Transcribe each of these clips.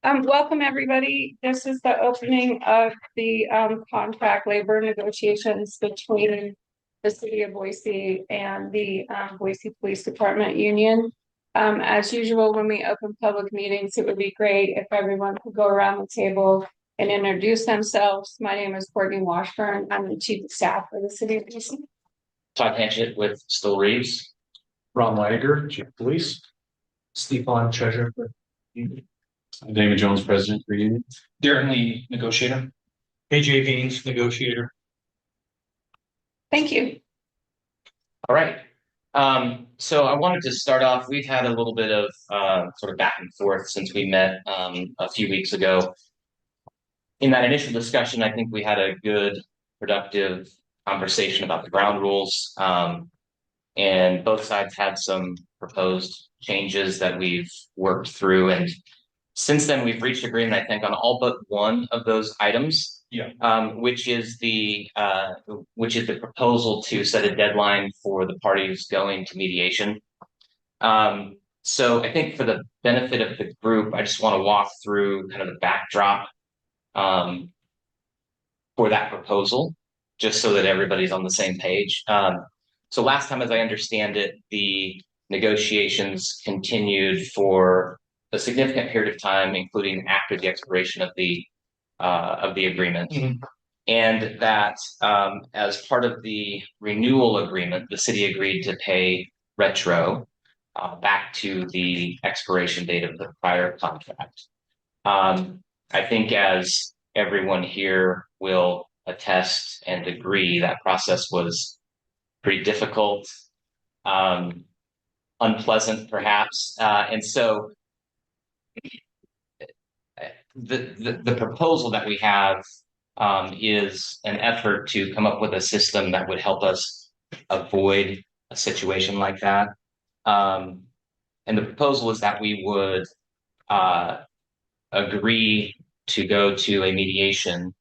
Welcome everybody. This is the opening of the contract labor negotiations between the city of Boise and the Boise Police Department union. As usual, when we open public meetings, it would be great if everyone could go around the table and introduce themselves. My name is Courtney Washburn. I'm the chief of staff for the city of Boise. Todd Hanchett with Still Reeves. Ron Lager, Chief of Police. Steve Bond, Treasurer. David Jones, President for Union. Darren Lee, Negotiator. AJ Veens, Negotiator. Thank you. All right. So I wanted to start off. We've had a little bit of sort of back and forth since we met a few weeks ago. In that initial discussion, I think we had a good, productive conversation about the ground rules. And both sides had some proposed changes that we've worked through. And since then, we've reached agreement, I think, on all but one of those items. Yeah. Which is the proposal to set a deadline for the parties going to mediation. So I think for the benefit of the group, I just want to walk through kind of the backdrop for that proposal, just so that everybody's on the same page. So last time, as I understand it, the negotiations continued for a significant period of time, including after the expiration of the agreement. Mm-hmm. And that as part of the renewal agreement, the city agreed to pay retro back to the expiration date of the prior contract. I think as everyone here will attest and agree, that process was pretty difficult, unpleasant perhaps. And so the proposal that we have is an effort to come up with a system that would help us avoid a situation like that. And the proposal is that we would agree to go to a mediation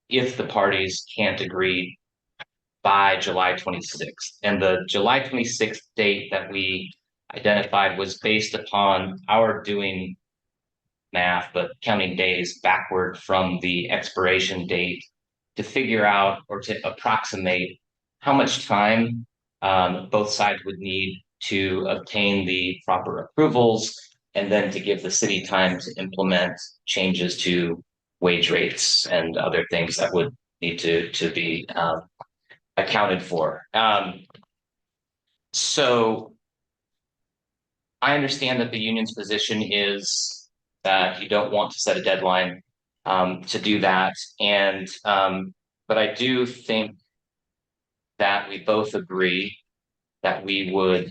if the parties can't agree by July 26th. And the July 26th date that we identified was based upon our doing math, but counting days backward from the expiration date to figure out or to approximate how much time both sides would need to obtain the proper approvals, and then to give the city time to implement changes to wage rates and other things that would need to be accounted for. So I understand that the union's position is that you don't want to set a deadline to do that. And but I do think that we both agree that we will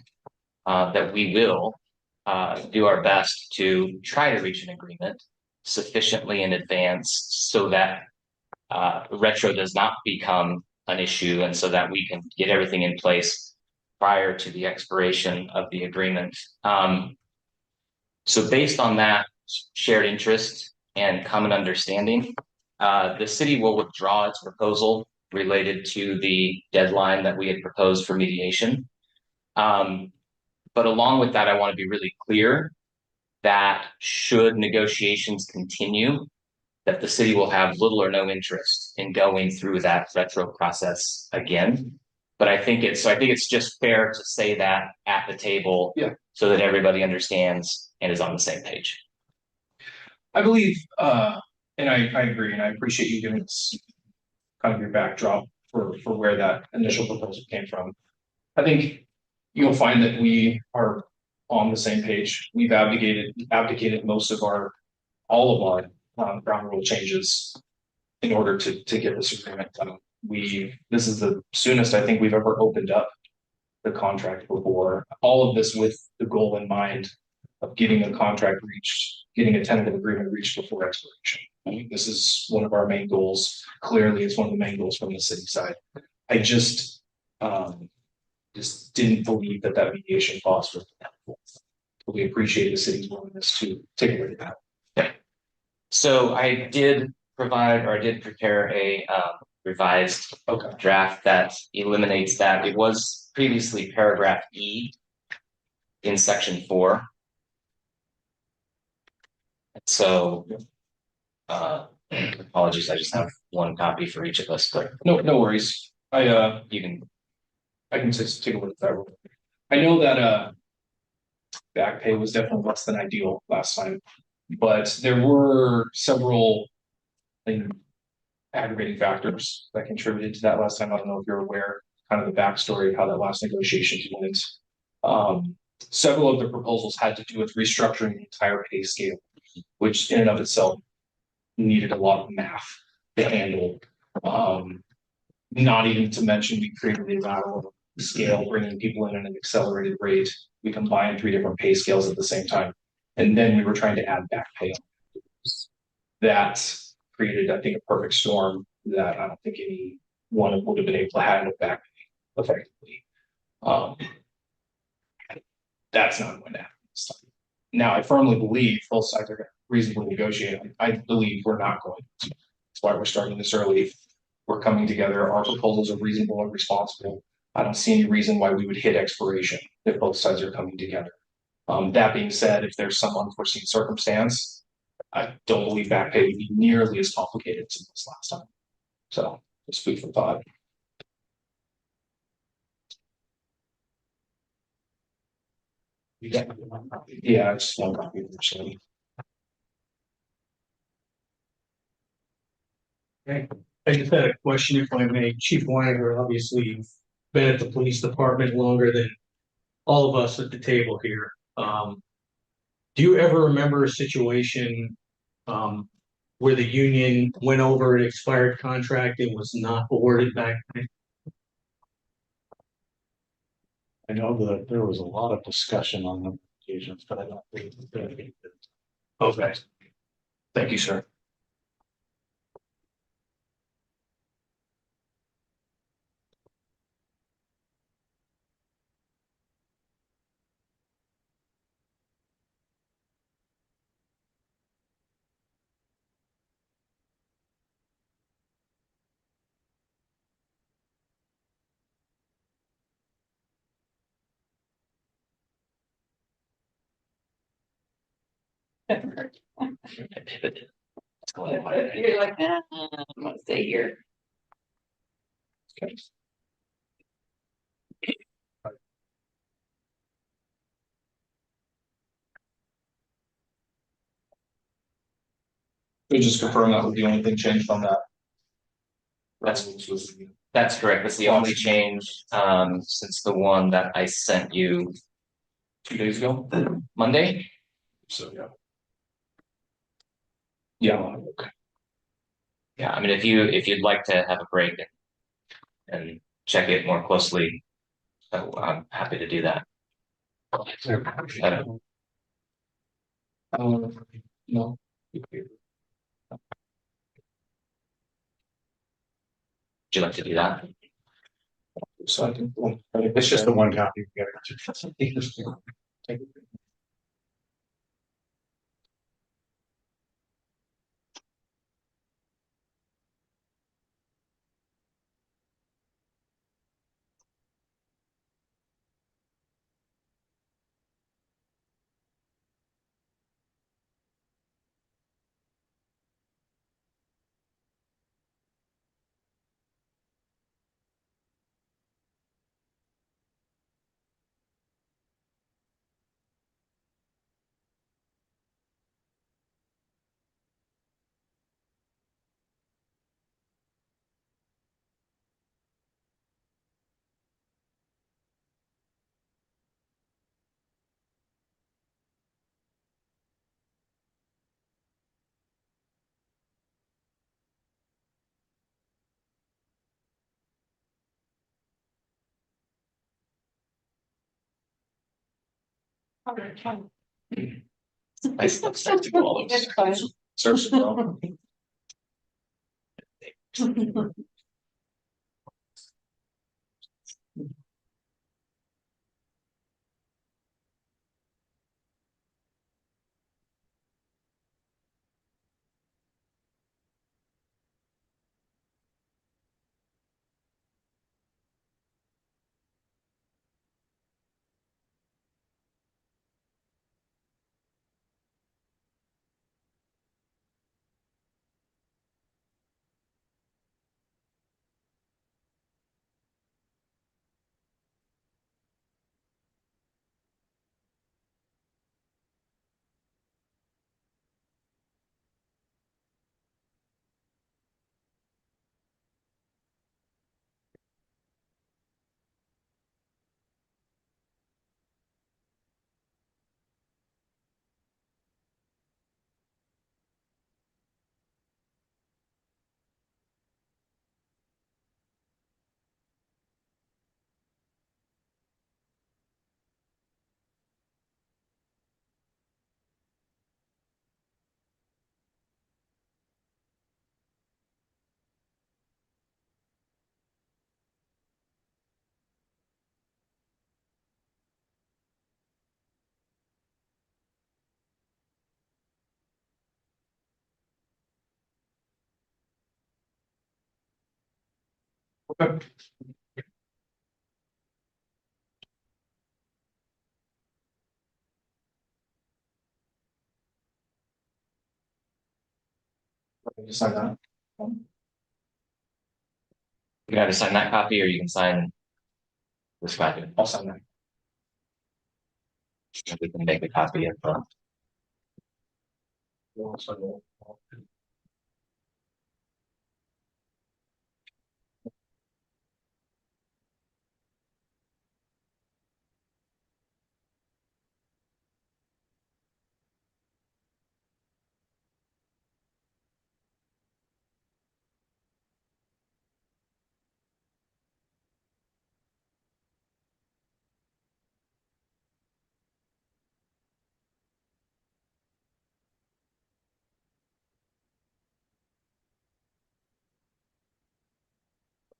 do our best to try to reach an agreement sufficiently in advance so that retro does not become an issue, and so that we can get everything in place prior to the expiration of the agreement. So based on that shared interest and common understanding, the city will withdraw its proposal related to the deadline that we had proposed for mediation. But along with that, I want to be really clear that should negotiations continue, that the city will have little or no interest in going through that retro process again. But I think it's just fair to say that at the table, yeah, so that everybody understands and is on the same page. I believe, and I agree, and I appreciate you giving us kind of your backdrop for where that initial proposal came from. I think you'll find that we are on the same page. We've abdicated most of all of our ground rule changes in order to get this agreement done. This is the soonest I think we've ever opened up the contract before. All of this with the goal in mind of getting a contract reached, getting a tentative agreement reached before expiration. I mean, this is one of our main goals. Clearly, it's one of the main goals from the city side. I just didn't believe that mediation cost was helpful. We appreciate the city's willingness to take a look at that. Yeah. So I did prepare a revised draft that eliminates that. It was previously paragraph E in section 4. So. Apologies, I just have one copy for each of us, but No worries. you can, I can just take a look at that. Real quick. I know that, back pay was definitely less than ideal last time, but there were several. Like, aggravating factors that contributed to that last time. I don't know if you're aware, kind of the backstory of how that last negotiations went. Several of the proposals had to do with restructuring the entire pay scale, which in and of itself needed a lot of math to handle. Not even to mention, we created a lateral scale, bringing people in at an accelerated rate. We combined 3 different pay scales at the same time. And then we were trying to add back pay. That created, I think, a perfect storm that I don't think anyone would have been able to handle back effectively. That's not going to happen this time. Now, I firmly believe both sides are going to reasonably negotiate. I believe we're not going to. That's why we're starting this early. We're coming together. Our proposals are reasonable and responsible. I don't see any reason why we would hit expiration if both sides are coming together. That being said, if there's some unforeseen circumstance, I don't believe back pay would be nearly as complicated as it was last time. So, just food for thought. Yeah, it's one copy of the study. Okay, I just had a question, if I may. Chief Weiner, obviously, you've been at the police department longer than all of us at the table here. Do you ever remember a situation where the union went over an expired contract and was not awarded back pay? I know that there was a lot of discussion on the occasions, but I don't think. Okay. Thank you, sir. You're like, I'm gonna stay here. Okay. We just confirm that was the only thing changed on that. that's correct. That's the only change, since the one that I sent you 2 days ago. Monday. So, yeah. Yeah, okay. Yeah, I mean, if you'd like to have a break and check it more closely, I'm happy to do that. No. Would you like to do that? So I think. It's just the one copy. We gotta- I still sent you all of It's fine. Serves as well. Okay. Just sign that. You can either sign that copy or you can sign this copy. I'll sign that. We can make a copy of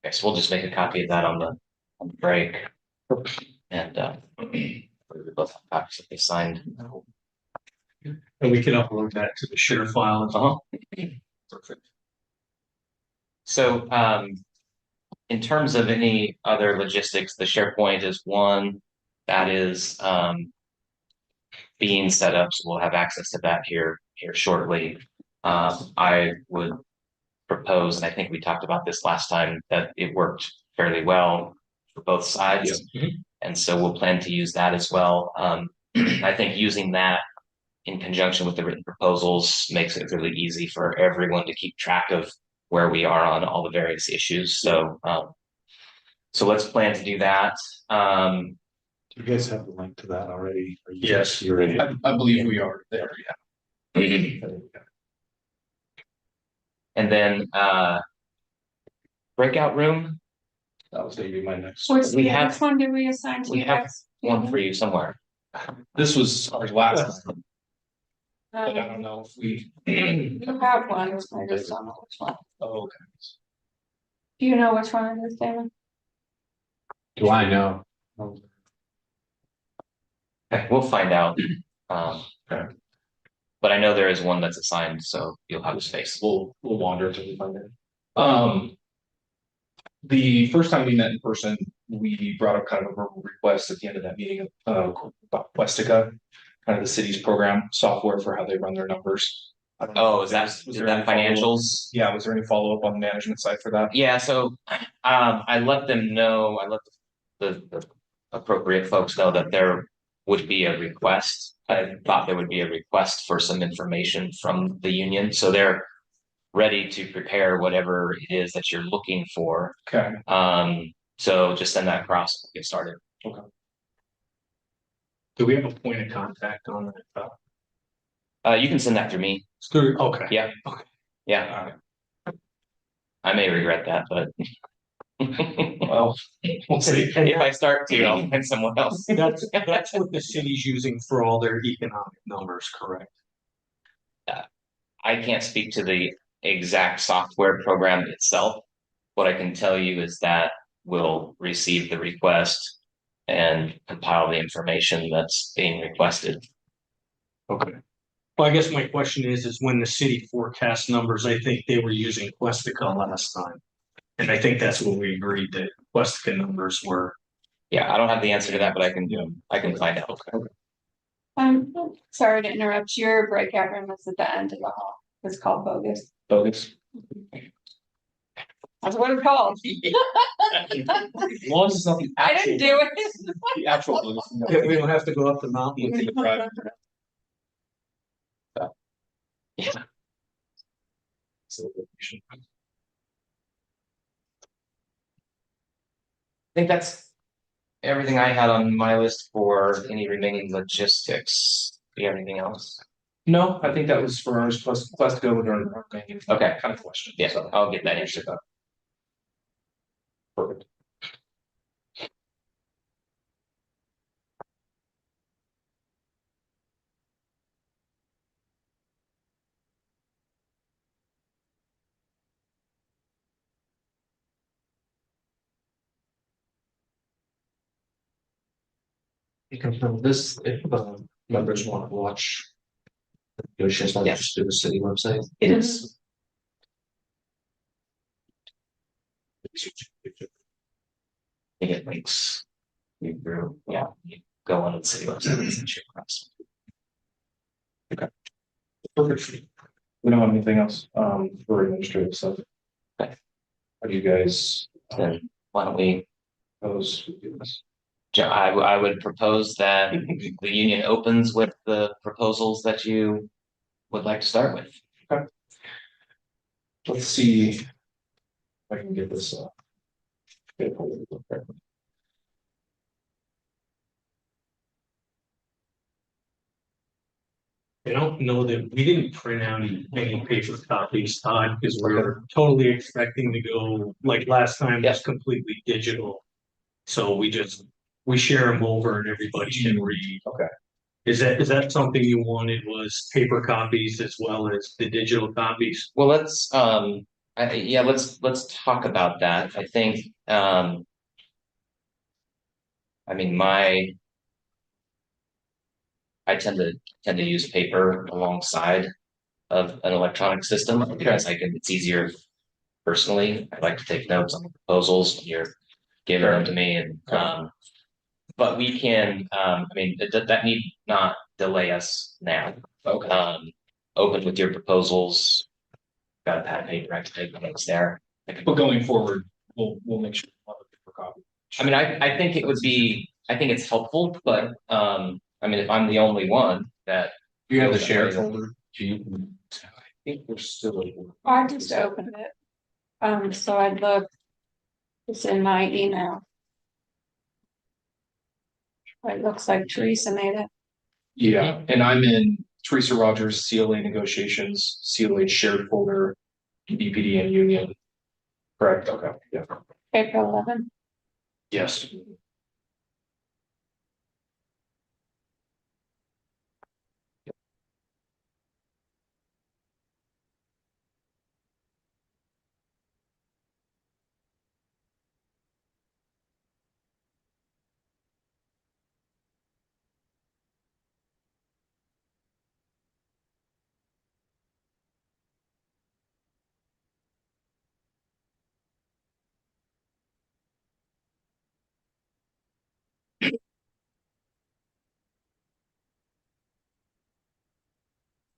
Okay, so we'll just make a copy of that on the break. And we both have copies of the signed. And we can upload that to the share file as well. Perfect. So in terms of any other logistics, the SharePoint is one that is being set up, so we'll have access to that here shortly. I would propose, and I think we talked about this last time, that it worked fairly well for both sides. Yeah. And so we'll plan to use that as well. I think using that in conjunction with the written proposals makes it really easy for everyone to keep track of where we are on all the various issues. So let's plan to do that. Do you guys have the link to that already? Or you Yes. just- You're ready. I believe we are there, yeah. And then breakout room, That was gonna be my next. Which We have- one did we assign to we you have guys? one for you somewhere. This was our last time, but I Um, don't know if we. You have one, I just don't know which one. Oh, okay. Do you know which one it is, Damon? Do I know? Okay, we'll find out. Okay. But I know there is one that's assigned, so you'll have space. We'll wander until we find it. The first time we met in person, we brought up kind of a verbal request at the end of that meeting about Westica, kind of the city's program software for how they run their numbers. I don't know Oh, if is that was there any follow-up? financials? Yeah, was there any follow-up on the management side for that? Yeah, so I let them know, I let the appropriate folks know that there would be a request. I thought there would be a request for some information from the union, so they're ready to prepare whatever it is that you're looking for. Okay, So just send that across, we'll get started. Do we have a point of contact on it? You can send that through me. Okay. Yeah. Okay. Yeah. I may regret that, but well, we'll see. if I start to, I'll find someone else. That's what the city's using for all their economic numbers, correct? I can't speak to the exact software program itself. What I can tell you is that we'll receive the request and compile the information that's being requested. Okay. Well, I guess my question is when the city forecast numbers, I think they were using Questica last time. And I think that's what we agreed that Questica numbers were. Yeah, I don't have the answer to that, but I can find out. Sorry to interrupt, your breakout room is at the end of the hall, it's called Bogus, Bogus. that's what it's called. As long as it's not the I actual, didn't do it. the actual bogus. Yeah, we don't have to go up the mountain. Look at the private. Yeah. I think that's everything I had on my list for any remaining logistics. Do you have anything else? No, I think that was for ours, plus to go with our Okay. kind of question. Yeah, So, I'll get that answered. perfect. You confirm this if members want to watch. The negotiations, not Yes. just through the city website. It is. think it links. You through, yeah, you go on to the city website and share across. Perfect. We don't have anything else, for administrative stuff. Okay. How do you guys, Then why don't we, propose we do this? I would propose that the union opens with the proposals that you would like to start with. Let's see. If I can get this, get it pulled up. I don't know that we didn't print out any paper copies, Todd, because we were totally expecting to go, like last time, just completely digital. So we share them over and everybody can read. Okay. Is that something you wanted, was paper copies as well as the digital copies? Well, let's talk about that. I think, I mean, I tend to use paper alongside of an electronic system because it's easier personally. I like to take notes on the proposals when you're giving them to me and, but we can, I mean, that need not delay us now. Okay. Open with your proposals. Got a pad of paper, I can take notes there. But going forward, we'll make sure we'll have a paper copy. I mean, I think it would be, I think it's helpful, but, I mean, if I'm the only one that. You have the feels that shared way, folder? I think we're still. I just opened it. So I look. It's in my email. It looks like Teresa made it. Yeah, and I'm in Teresa Rogers, CLA Negotiations, CLA shared folder, BPD and union. Correct, okay, yeah. April 11. Yes.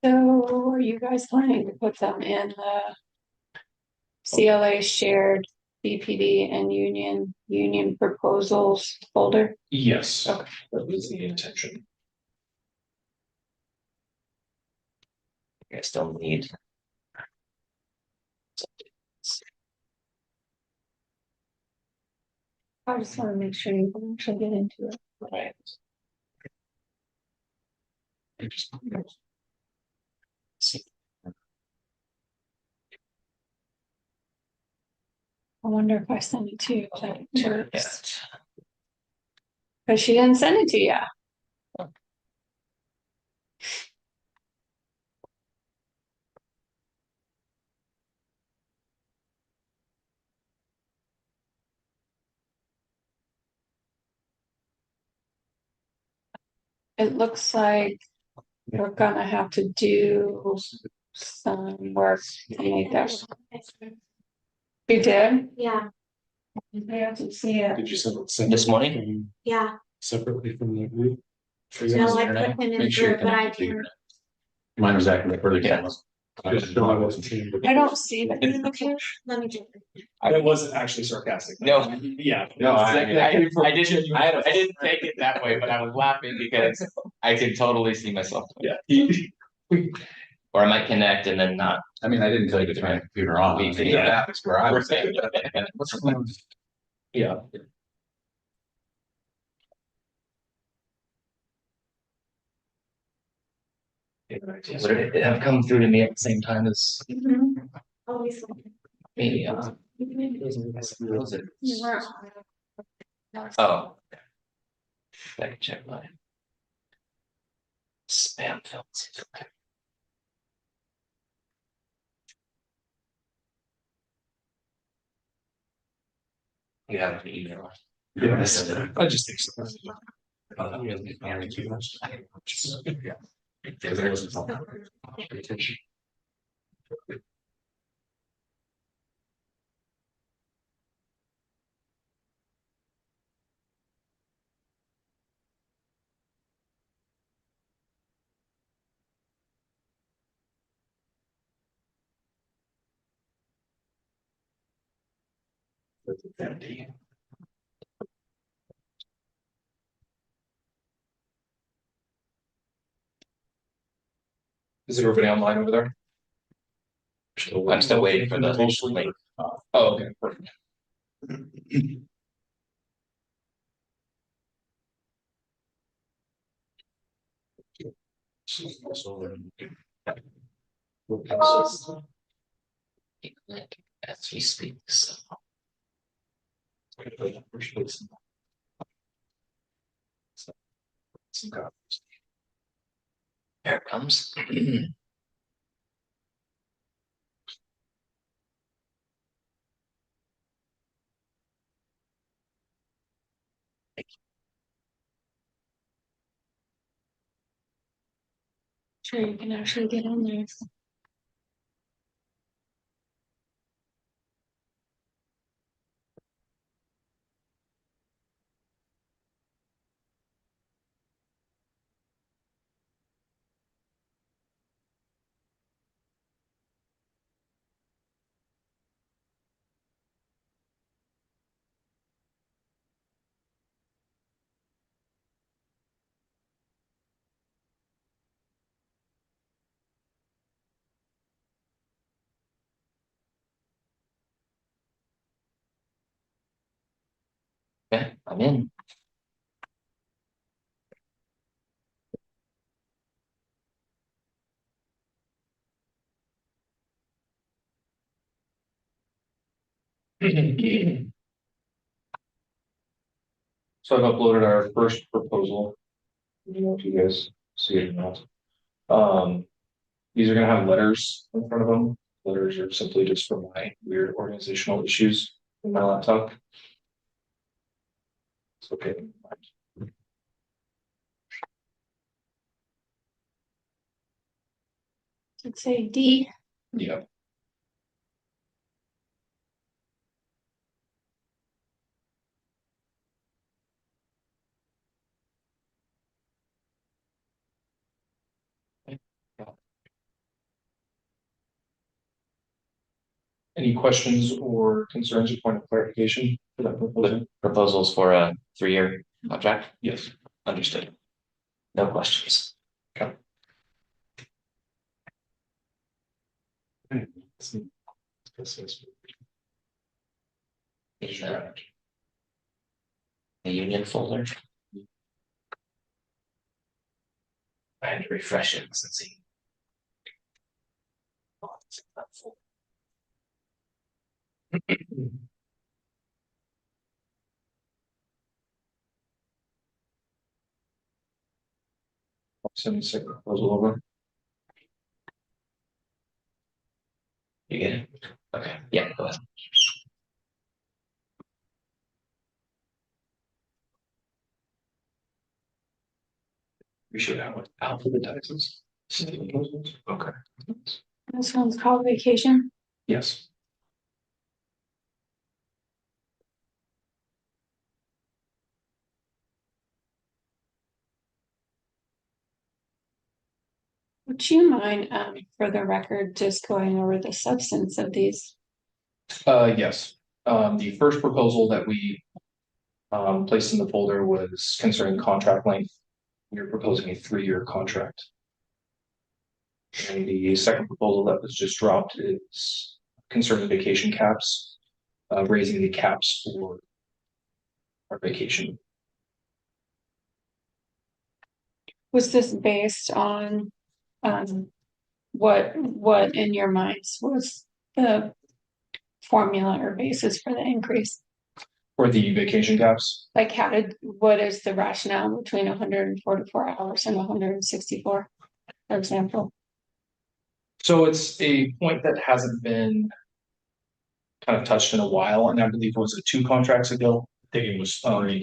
So are you guys planning to put them in the CLA shared BPD and union proposals folder? Yes. Okay. That was the intention. I still need. I just want to make sure you can actually get into it. Right. I wonder if I sent it to you. Yes. Because she didn't send it to you. It looks like we're gonna have to do some work to make that. You did? Yeah, I have to see it. Did you send it This morning? yeah. separately from the group? No, I put him in Make sure the you group, but I connect to didn't. Mine was acting further. Yeah. I don't see that. Let me check. It wasn't actually sarcastic. No. Yeah. No, I didn't take it that way, but I was laughing because I could totally see myself. Yeah. Or I might connect and then not. I mean, I didn't tell you to turn the computer on. Yeah. That was where I was at. Yeah. Would it have come through to me at the same time as Always. me? Was it? You were. Oh. I can check my spam filters. You have an email. Yes, I just think so. Is everybody online over there? I'm still waiting for the link. Oh, okay, perfect. As we speak, so here it comes. Sure, you can actually get on there. Okay, I'm in. So I've uploaded our first proposal. I don't know if you guys see it or not. These are gonna have letters in front of them. Letters are simply just for my weird organizational issues in my laptop. It's okay. Let's say D. Yeah. Any questions or concerns or point of clarification for that proposal? The proposals for a 3-year contract, Yes. understood. No questions. The union folder. I had to refresh it since he. Oh, it's in that folder. Send me a second proposal over. You get it? Okay, yeah, go ahead. We should have it alphabetizes. Okay. This one's called vacation. Yes. Would you mind, for the record, just going over the substance of these? Yes. The first proposal that we placed in the folder was concerning contract length. We are proposing a 3-year contract. And the second proposal that was just dropped is concerning vacation caps, raising the caps for our vacation. Was this based on, what in your minds was the formula or basis for the increase? For the vacation caps, Like what is the rationale between 144 hours and 164, for example? so it's a point that hasn't been kind of touched in a while, and I believe it was 2 contracts ago. I think it was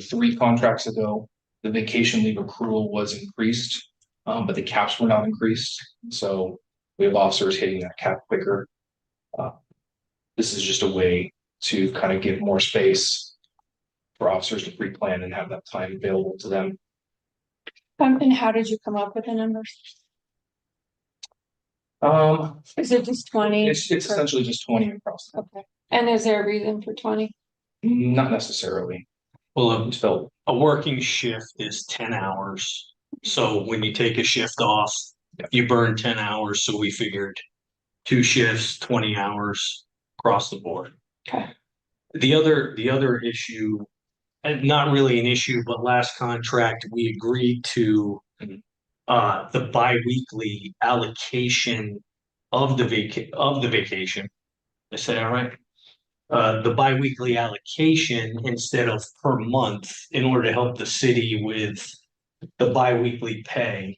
3 contracts ago. The vacation leave accrual was increased, but the caps were not increased. So we have officers hitting that cap quicker. This is just a way to kind of give more space for officers to pre-plan and have that time available to them. And how did you come up with the numbers? Is it just 20? It's essentially just 20 across. Okay, and is there a reason for 20? Not necessarily. Well, It's felt, a working shift is 10 hours. So when you take a shift off, you burn 10 hours. So we figured 2 shifts, 20 hours across the board. Okay. The other issue, and not really an issue, but last contract, we agreed to the biweekly allocation of the vacation. Did I say that right? The biweekly allocation instead of per month in order to help the city with the biweekly pay.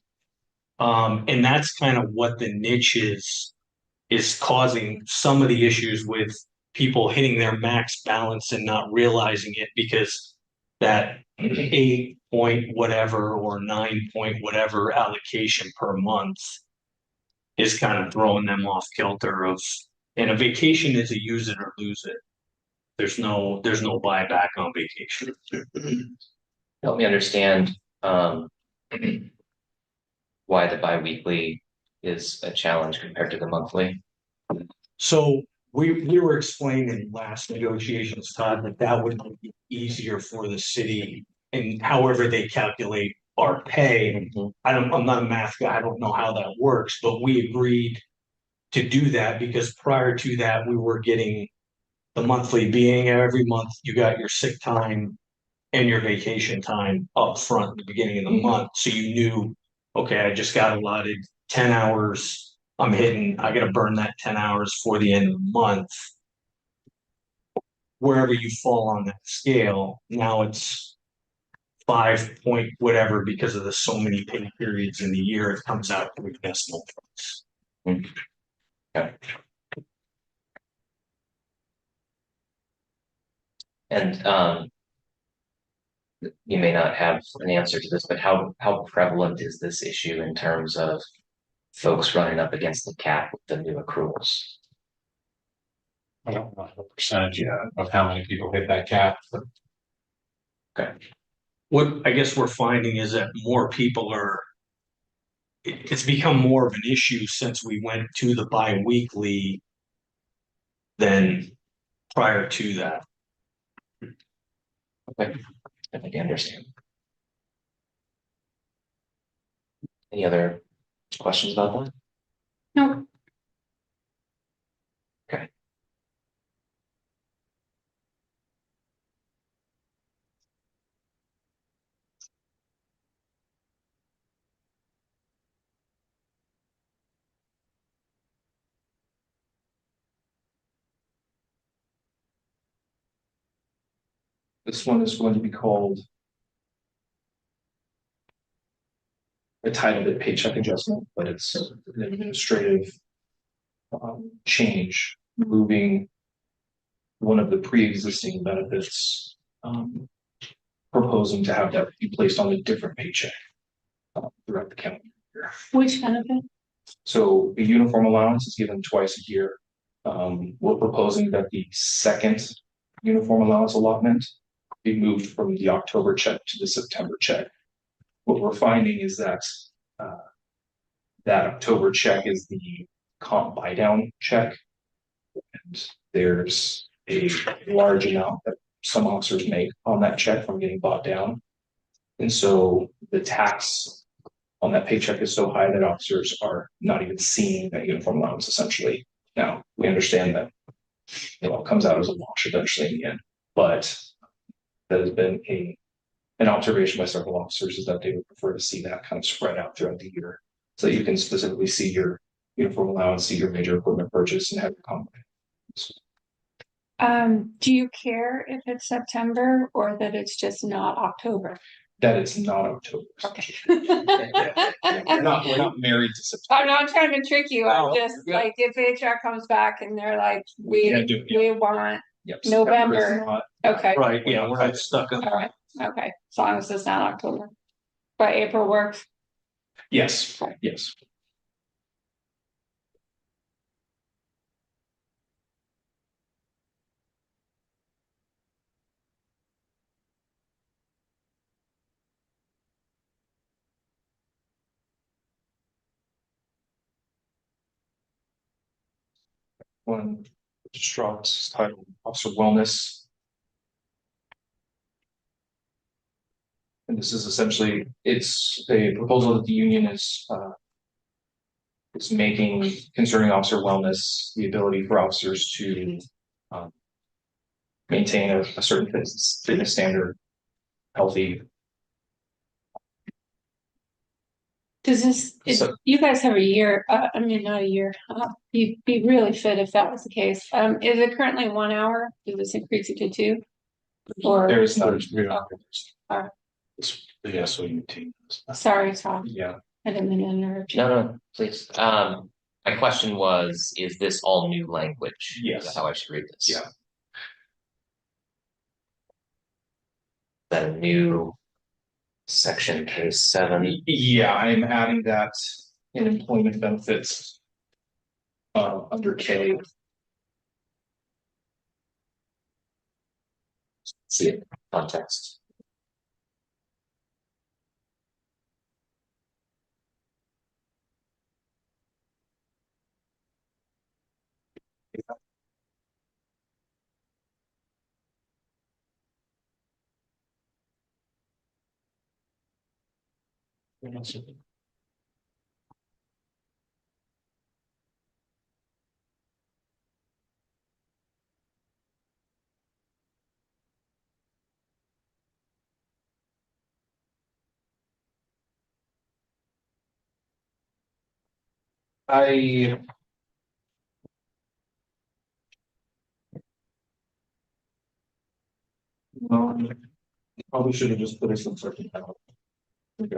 And that's kind of what the niche is causing some of the issues with people hitting their max balance and not realizing it because that 8 point whatever or 9 point whatever allocation per month is kind of throwing them off kilter of, and a vacation is a use it or lose it. There's no buyback on vacation. Help me understand, why the biweekly is a challenge compared to the monthly. So we were explaining last negotiations, Todd, that would make it easier for the city and however they calculate our pay. I'm not a math guy, I don't know how that works, but we agreed to do that because prior to that, we were getting the monthly being every month, you got your sick time and your vacation time up front at the beginning of the month. So you knew, okay, I just got allotted 10 hours. I gotta burn that 10 hours for the end of the month. Wherever you fall on that scale, now it's 5 point whatever because of the so many pay periods in the year, it comes out to a decimal place. Okay. And you may not have an answer to this, but how prevalent is this issue in terms of folks running up against the cap with the new accruals? I don't know the percentage yet of how many people hit that cap. Okay. What I guess we're finding is that more people it's become more of an issue since we went to the bi-weekly than prior to that. Okay, I think I understand. Any other questions about that? No. Okay. this one is going to be called. I titled it paycheck adjustment, but it's an administrative change, moving one of the pre-existing benefits, proposing to have that be placed on a different paycheck throughout the calendar year. Which benefit? So a uniform allowance is given twice a year. We're proposing that the second uniform allowance allotment be moved from the October check to the September check. What we're finding is that that October check is the comp buy down check. And there's a large amount that some officers make on that check from getting bought down. And so the tax on that paycheck is so high that officers are not even seeing that uniform allowance essentially. Now, we understand that it all comes out as a wash eventually in the end, but that has been an observation by several officers is that they would prefer to see that kind of spread out throughout the year. So you can specifically see your uniform allowance, see your major equipment purchase and have your comp. Do you care if it's September or that it's just not October? That it's not October. Okay. We're not married to September. I'm not trying to trick you. I'm Oh, just good. like, if HR comes back and they're like, Yeah, we want, Yep. November. September is not- okay, Right, yeah, we're not stuck on. all right, okay, as long as it's not October. But April works. Yes, yes. One distraught titled Officer Wellness. And this is essentially, it's a proposal that the union is making concerning officer wellness, the ability for officers to maintain a certain fitness standard, healthy. Does this, So- you guys have a year, I mean, not a year, you'd be really fit if that was the case. Is it currently 1 hour? Does this increase it to 2? Or, There is not, Alright. The SOU team. sorry, Tom, yeah, I didn't mean to interrupt you. No, please. My question was, is this all new language? Yes. Is that how I should read this? Yeah. That a new section K7. yeah, I'm adding that in employment benefits. Under K. See it, context. I. Probably should have just put it in certain. Okay.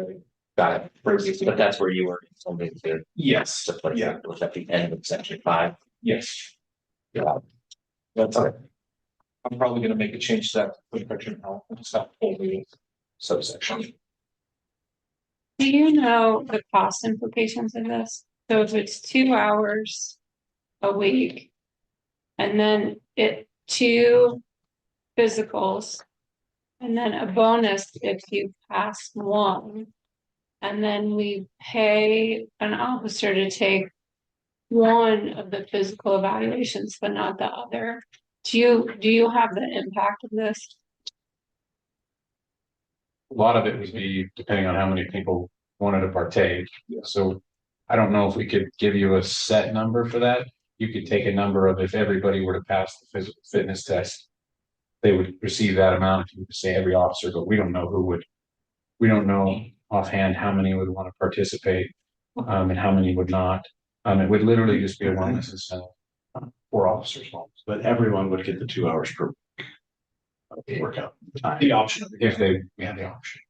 Got it. But that's where you were something to Yes, put yeah, it was at the end of section 5. yes, Yeah. that's it. I'm probably gonna make a change to that for section now, it's not only subsection. Do you know the cost implications of this? So if it's 2 hours a week. And then 2 physicals. And then a bonus if you pass 1. And then we pay an officer to take 1 of the physical evaluations, but not the other. Do you have the impact of this? A lot of it would be depending on how many people wanted to partake. So I don't know if we could give you a set number for that. You could take a number of if everybody were to pass the physical fitness test, they would receive that amount. If you would say every officer, but we don't know who would. We don't know offhand how many would want to participate, and how many would not. It would literally just be a wellness incentive for officers. But everyone would get the 2 hours per workout time. The option. If they had the option.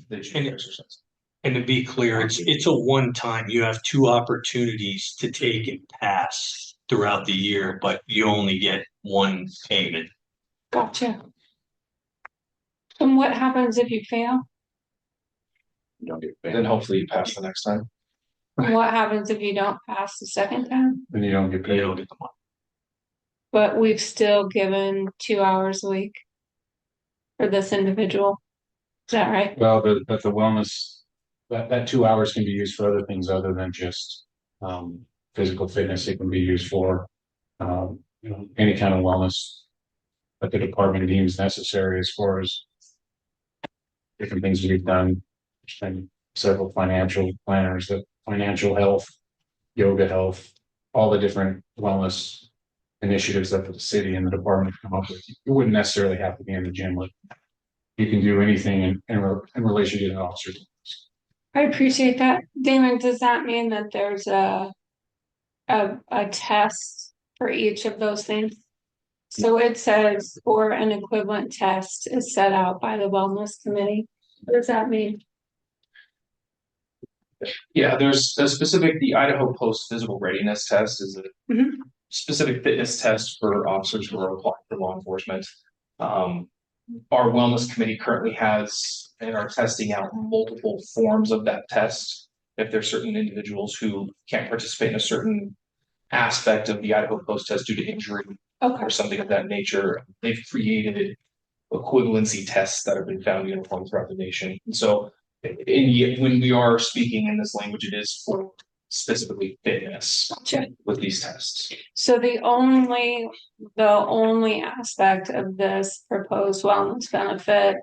They should exercise. And to be clear, it's a one-time, you have 2 opportunities to take and pass throughout the year, but you only get 1 payment. Gotcha. And what happens if you fail? You don't get Then paid. hopefully you pass the next time. And what happens if you don't pass the second time? Then you don't get You paid. don't get the money. But we've still given 2 hours a week. For this individual. Is that right? Well, but the wellness, that 2 hours can be used for other things other than just physical fitness. It can be used for any kind of wellness that the department deems necessary as far as different things we've done and several financial planners, the financial health, yoga health, all the different wellness initiatives that the city and the department come up with. You wouldn't necessarily have to be in the gym. You can do anything in relation to an officer. I appreciate that. Damon, does that mean that there's a test for each of those things? So it says, or an equivalent test is set out by the wellness committee. What does that mean? Yeah, there's a specific, the Idaho Post Physical Readiness Test is a Mhm. specific fitness test for officers who are applying for law enforcement. Our wellness committee currently has and are testing out multiple forms of that test. If there's certain individuals who can't participate in a certain aspect of the Idaho Post test due to injury Okay, or something of that nature, they've created equivalency tests that have been found uniform throughout the nation. And so, when we are speaking in this language, it is for specifically fitness gotcha. with these tests. So the only aspect of this proposed wellness benefit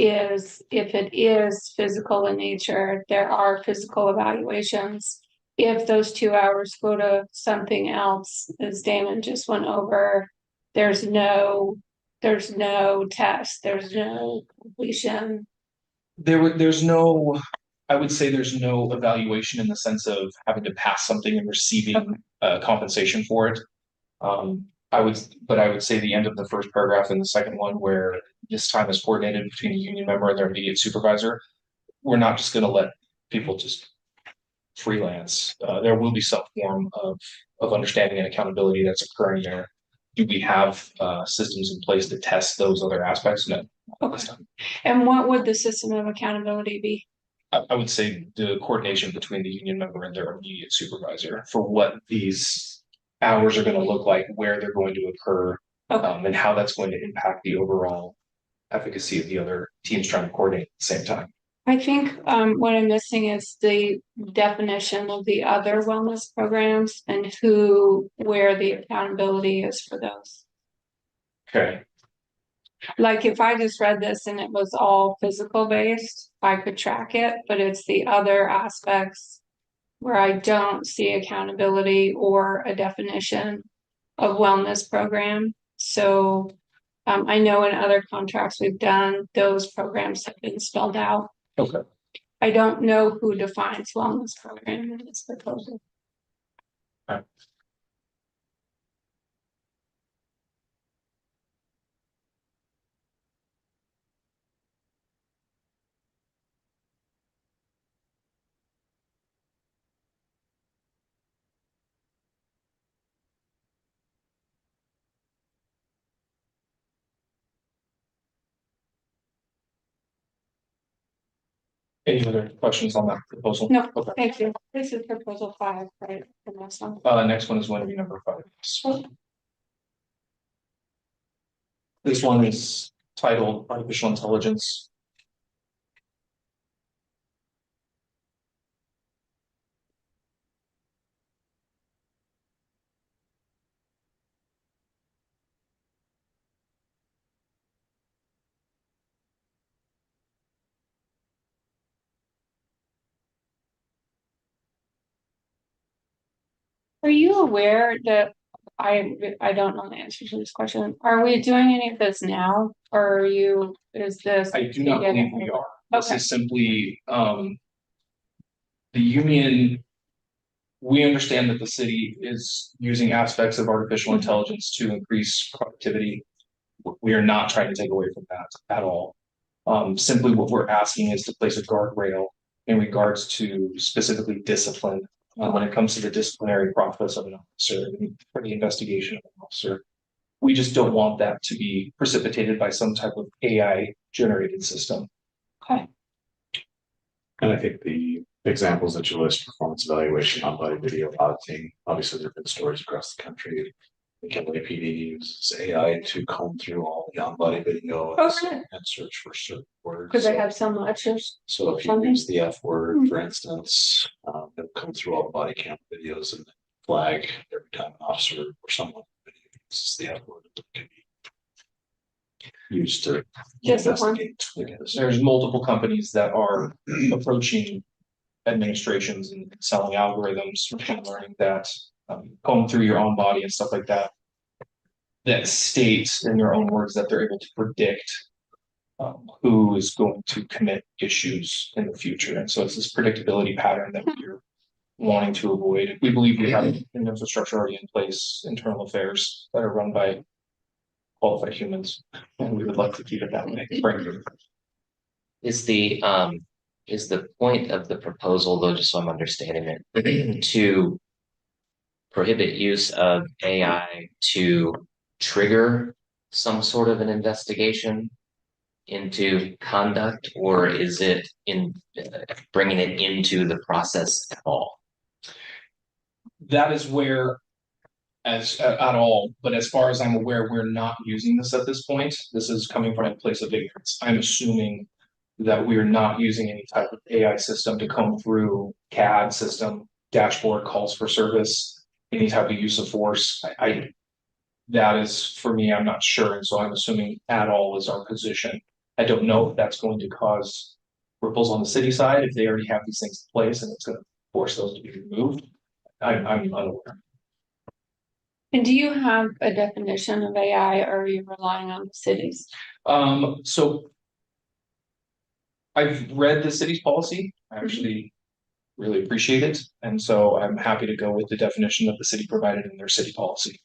is if it is physical in nature, there are physical evaluations. If those 2 hours go to something else, as Damon just went over, there's no test, there's no completion. There's no, I would say there's no evaluation in the sense of having to pass something and receiving compensation for it. I would say the end of the first paragraph in the second one where this time is coordinated between the union member and their immediate supervisor. We're not just gonna let people just freelance. There will be some form of understanding and accountability that's occurring there. Do we have systems in place to test those other aspects? No. Okay. And what would the system of accountability be? I would say the coordination between the union member and their immediate supervisor for what these hours are gonna look like, where they're going to occur, Okay. and how that's going to impact the overall efficacy of the other teams trying to coordinate at the same time. I think what I'm missing is the definition of the other wellness programs and where the accountability is for those. Okay, Like if I just read this and it was all physical based, I could track it, but it's the other aspects where I don't see accountability or a definition of wellness program. So I know in other contracts we've done, those programs have been spelled out. okay. I don't know who defines wellness program in this proposal. Any other questions on that proposal? No. Okay. Thank you. This is proposal 5, right? The next one. Next one is going to be number 5. This one is titled Artificial Intelligence. Are you aware that I don't know the answer to this question. Are we doing any of this now? Or is this? I do not believe we are. This Okay. is simply, the union. We understand that the city is using aspects of artificial intelligence to increase productivity. We are not trying to take away from that at all. Simply what we're asking is to place a guardrail in regards to specifically discipline. When it comes to the disciplinary process of an officer, for the investigation of an officer. We just don't want that to be precipitated by some type of AI generated system. Okay. And I think the examples that you list, performance evaluation, on-body video auditing, obviously there have been stories across the country. The CLA PD uses AI to comb through all the on-body video and search for certain words. Because I have so much. So if you use the F word, for instance, it'll come through all the body cam videos and flag every time an officer or someone uses the F word. It can be used to investigate. There's multiple companies that are approaching administrations and selling algorithms, machine learning that comb through your own body and stuff like that. That states in their own words that they're able to predict who is going to commit issues in the future. And so it's this predictability pattern that we're wanting to avoid. We believe we have an infrastructure already in place, internal affairs that are run by qualified humans, and we would like to keep it that way. Is the point of the proposal, though, just so I'm understanding it, to prohibit use of AI to trigger some sort of an investigation into conduct, or is it in bringing it into the process at all? That is where, at all, but as far as I'm aware, we're not using this at this point. This is coming from a place of ignorance. I'm assuming that we're not using any type of AI system to comb through CAD system, dashboard calls for service, any type of use of force. That is, for me, I'm not sure, and so I'm assuming at all is our position I don't know if that's going to cause ripples on the city side, if they already have these things in place and it's gonna force those to be removed. I'm unaware. And do you have a definition of AI or are you relying on the cities? So I've read the city's policy. I actually really appreciate it. And so I'm happy to go with the definition that the city provided in their city policy.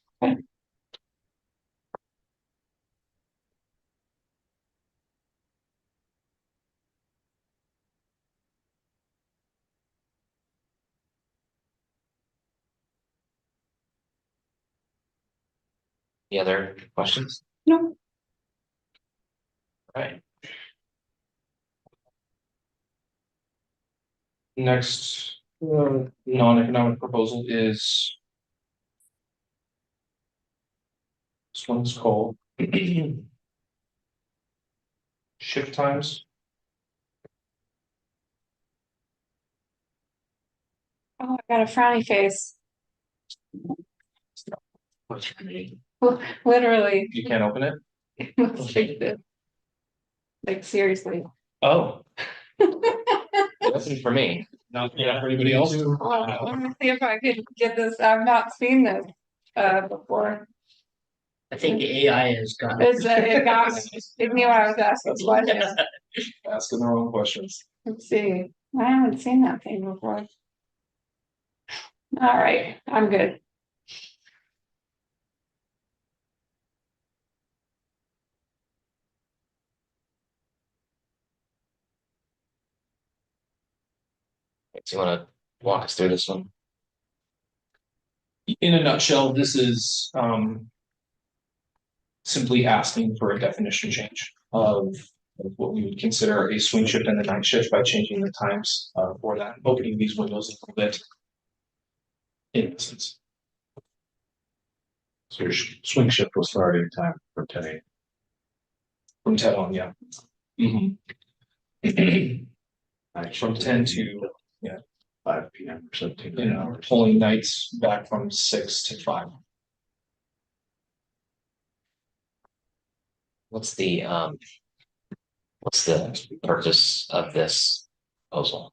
Any other questions? No. Right. Next, non-economic proposal is. This one's called. Shift times. Oh, I got a frowny face. Literally. You can't open it? Like this. Like seriously. Oh. Nothing for me. Not for anybody else? Let me see if I can get this. I've not seen this before. I think AI has got. It got me. It knew I was asking questions. Asking the wrong questions. Let's see. I haven't seen that thing before. All right, I'm good. Do you wanna walk us through this one? In a nutshell, this is simply asking for a definition change of what we would consider a swing shift and a night shift by changing the times for that, opening these windows a little bit. In essence, So your swing shift will start in time for 10 a.m. from 10 on, yeah. Mhm. Night From shift 10 is to 5 p.m. or 17 you know, hours. pulling nights back from 6 to 5. What's the purpose of this proposal?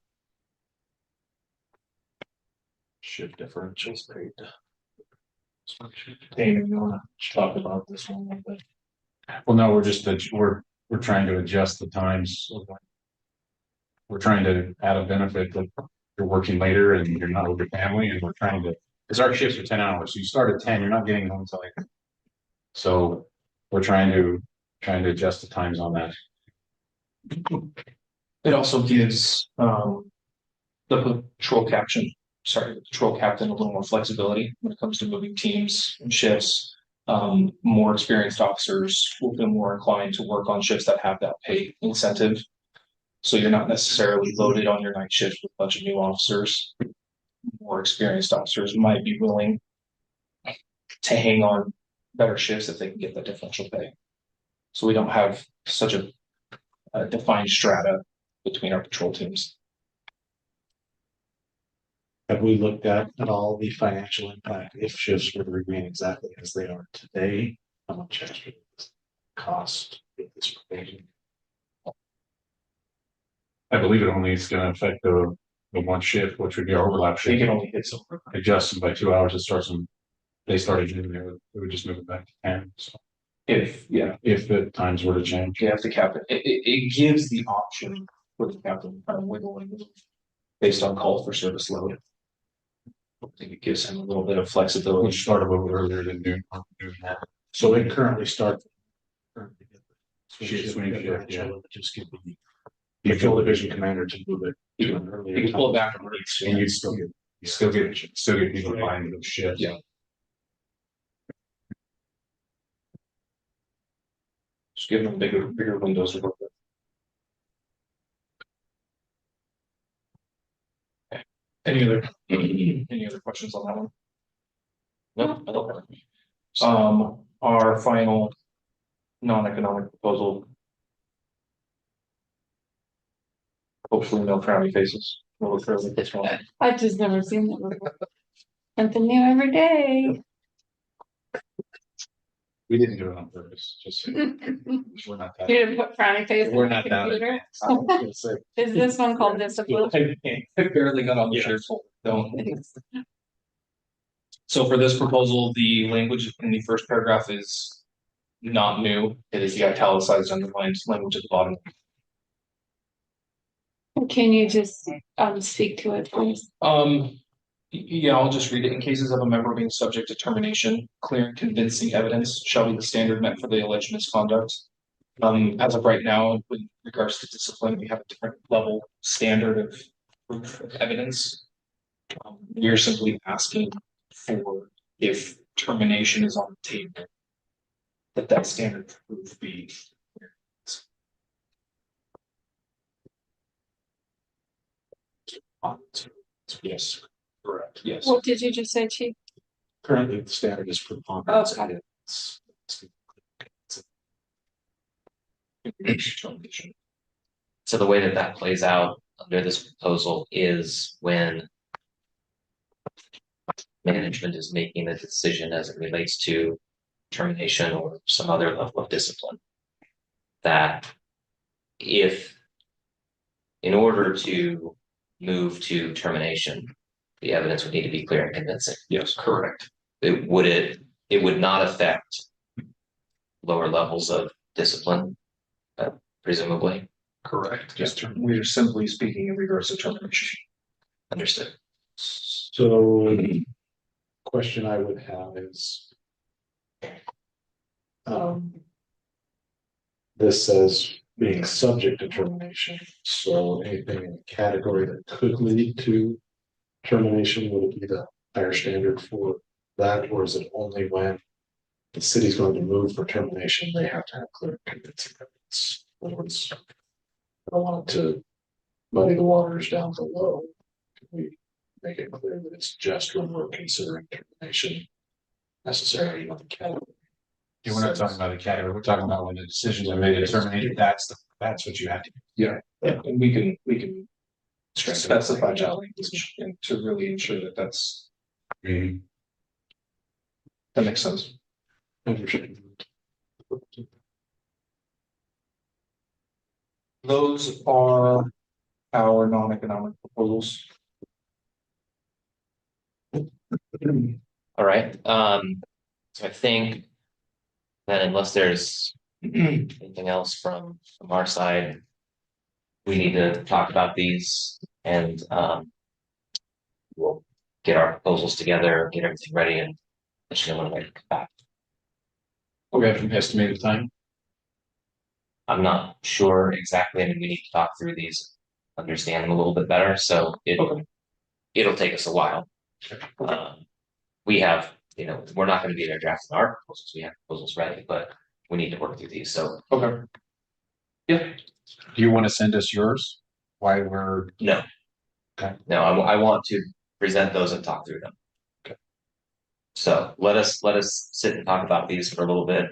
Shift differentials paid. Damon, you wanna talk about this one a little bit? Well, no, we're trying to adjust the times. We're trying to add a benefit that you're working later and you're not with your family, and we're trying to, because our shifts are 10 hours, so you start at 10, you're not getting home until like. So we're trying to adjust the times on that. It also gives the patrol captain a little more flexibility when it comes to moving teams and shifts. More experienced officers will feel more inclined to work on shifts that have that pay incentive. So you're not necessarily loaded on your night shift with a bunch of new officers. More experienced officers might be willing to hang on better shifts if they can get the differential pay. So we don't have such a defined strata between our patrol teams. Have we looked at all the financial impact if shifts were to remain exactly as they are today? How much extra cost with this provision? I believe it only is gonna affect the one shift, which would be our overlap They shift. can only hit so. Adjusted by 2 hours, it starts when they started doing it, we would just move it back to 10. So If if the times were to change. you have to cap it, it gives the option for the captain to kind of wiggle and move based on call for service load. I think it gives him a little bit of flexibility. Which started a little earlier than noon. So it currently starts. Swing shift, yeah. Just give the patrol division commander to move it to an earlier. You can pull it back. And you'd still get people buying those shifts. Yeah. Just give them bigger windows to work with. Okay. Any other questions on that one? Nope, I don't. Our final non-economic proposal. Hopefully no frowny faces. We'll look through this one. I've just never seen that before. Something new every day. We didn't do it on purpose, just, You we're not that. didn't put frowny face on We're the not that computer? advanced. I was gonna say. Is this one called discipline? I barely got on the Yeah. share folder, don't. So for this proposal, the language in the first paragraph is not new. It is the italicized underlined language at the bottom. Can you just speak to it, please? Yeah, I'll just read it. In cases of a member being subject to termination, clear and convincing evidence shall be the standard met for the alleged misconduct. As of right now, with regards to discipline, we have a different level standard of proof of evidence. We're simply asking for if termination is on the table, that standard of proof be. Yes, correct, yes. What did you just say, Chief? Currently, the standard is preponderance. Okay. Termination. So the way that that plays out under this proposal is when management is making a decision as it relates to termination or some other level of discipline. That if in order to move to termination, the evidence would need to be clear and convincing. Yes, correct. It would not affect lower levels of discipline, presumably. Correct. Just we're simply speaking in regards to termination. Understood. So, question I would have is. This says being subject to termination, so anything in the category that could lead to termination, would it be the higher standard for that, or is it only when the city's going to move for termination, they have to have clear and convincing evidence? In other words, I don't want to muddy the waters down below. Can we make it clear that it's just when we're considering termination necessary on the category? Yeah, we're not talking about the category, we're talking about when the decisions are made to terminate, that's what you have to. Yeah, and we can specify that language and to really ensure that do. that makes sense. Those are our non-economic proposals. All right, so I think that unless there's anything else from our side, we need to talk about these and we'll get our proposals together, get everything ready and let you know when I come back. We have an estimated time. I'm not sure exactly. I mean, we need to talk through these, understand them a little bit better, so it'll take us a while. We have, we're not going to be there drafting our proposals. We have proposals ready, but we need to work through these. So Okay. Yeah. Do you want to send us yours? Why we're, no. Okay. No, I want to present those and talk through them. Okay. So let us sit and talk about these for a little bit.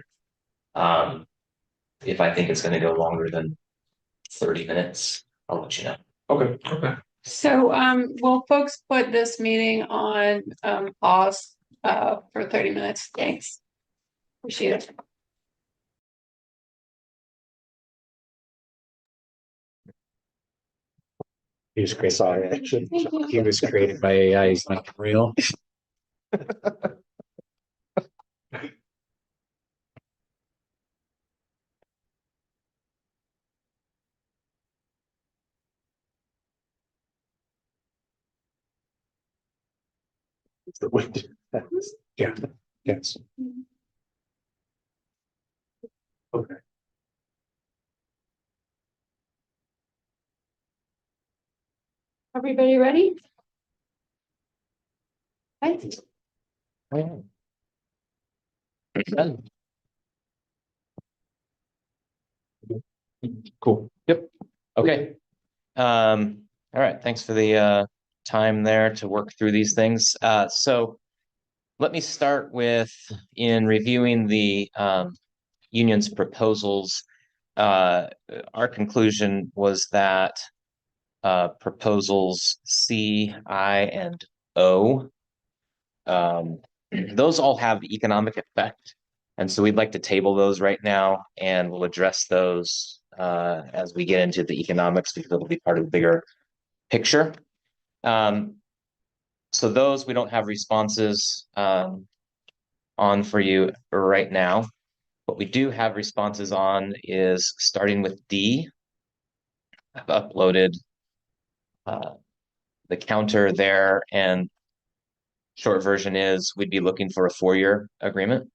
If I think it's going to go longer than 30 minutes, I'll let you know. Okay. So, will folks put this meeting on, pause, for 30 minutes? Thanks. Appreciate it. He was created by action. Thank you. He was created by AI. He's not real. Yeah. Yes. Okay. Everybody ready? Right. Cool. Yep. Okay. All right. Thanks for the time there to work through these things. So let me start with in reviewing the union's proposals. Our conclusion was that proposals C, I, and O, those all have economic effect And so we'd like to table those right now, and we'll address those as we get into the economics, because it'll be part of the bigger picture. So those we don't have responses on for you right now. What we do have responses on is starting with D. I've uploaded the counter there, and short version is we'd be looking for a 4-year agreement.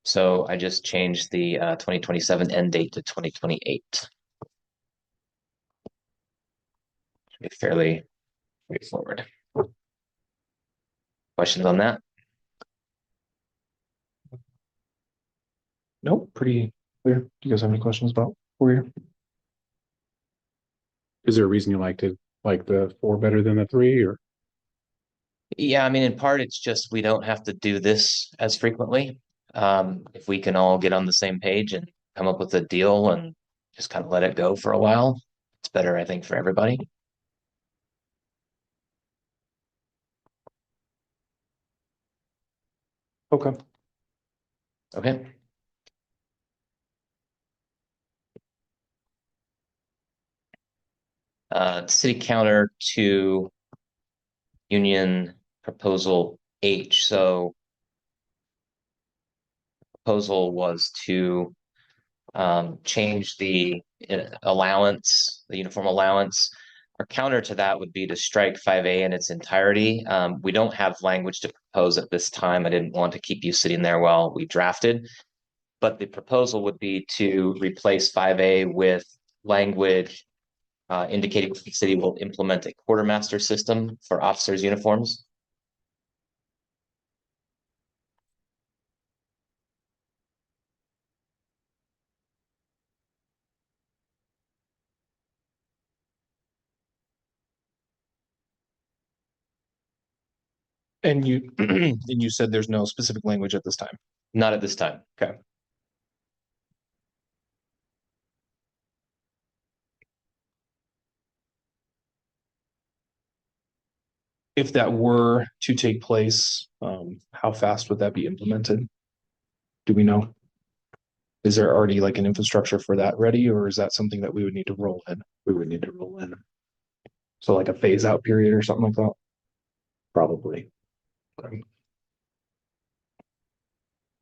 So I just changed the 2027 end date to 2028. Should be fairly straightforward. Questions on that? Nope, pretty clear. Do you guys have any questions about for you? Is there a reason you like the 4 better than the 3, or? Yeah, I mean, in part, it's just we don't have to do this as frequently. If we can all get on the same page and come up with a deal and just kind of let it go for a while, it's better, I think, for everybody. Okay. Okay. City counter to union proposal H. So proposal was to change the allowance, the uniform allowance. Our counter to that would be to strike 5A in its entirety. We don't have language to propose at this time. I didn't want to keep you sitting there while we drafted, but the proposal would be to replace 5A with language indicating the city will implement a quartermaster system for officers' uniforms. And you, and you said there's no specific language at this time. Not at this time. Okay. If that were to take place, how fast would that be implemented? Do we know? Is there already like an infrastructure for that ready, or is that something that we would need to roll in? We would need to roll in, So like a phase out period or something like that? probably.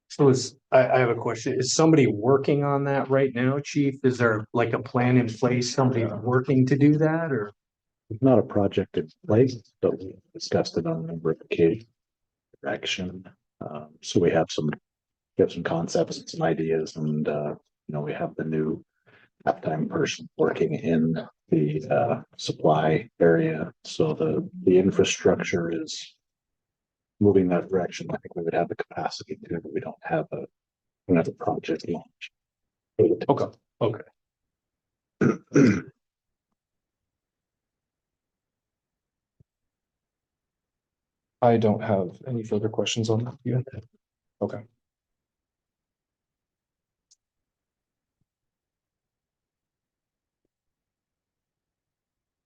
So I have a question. Is somebody working on that right now, chief? Is there like a plan in place, somebody working to do that, or? It's not a project in place, but we discussed it on a number of occasions. Direction. So we have some concepts and some ideas, and we have the new halftime person working in the supply area. So the infrastructure is moving that direction. I think we would have the capacity to, but we don't have a project launch. Okay, okay. I don't have any further questions on that yet. Okay.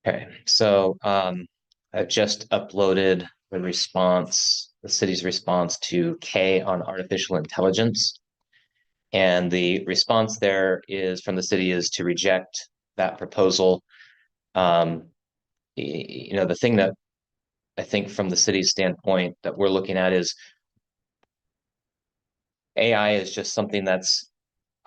Okay, so I've just uploaded the city's response to K on artificial intelligence. And the response there is from the city is to reject that proposal. The thing that I think from the city's standpoint that we're looking at is AI is just something that's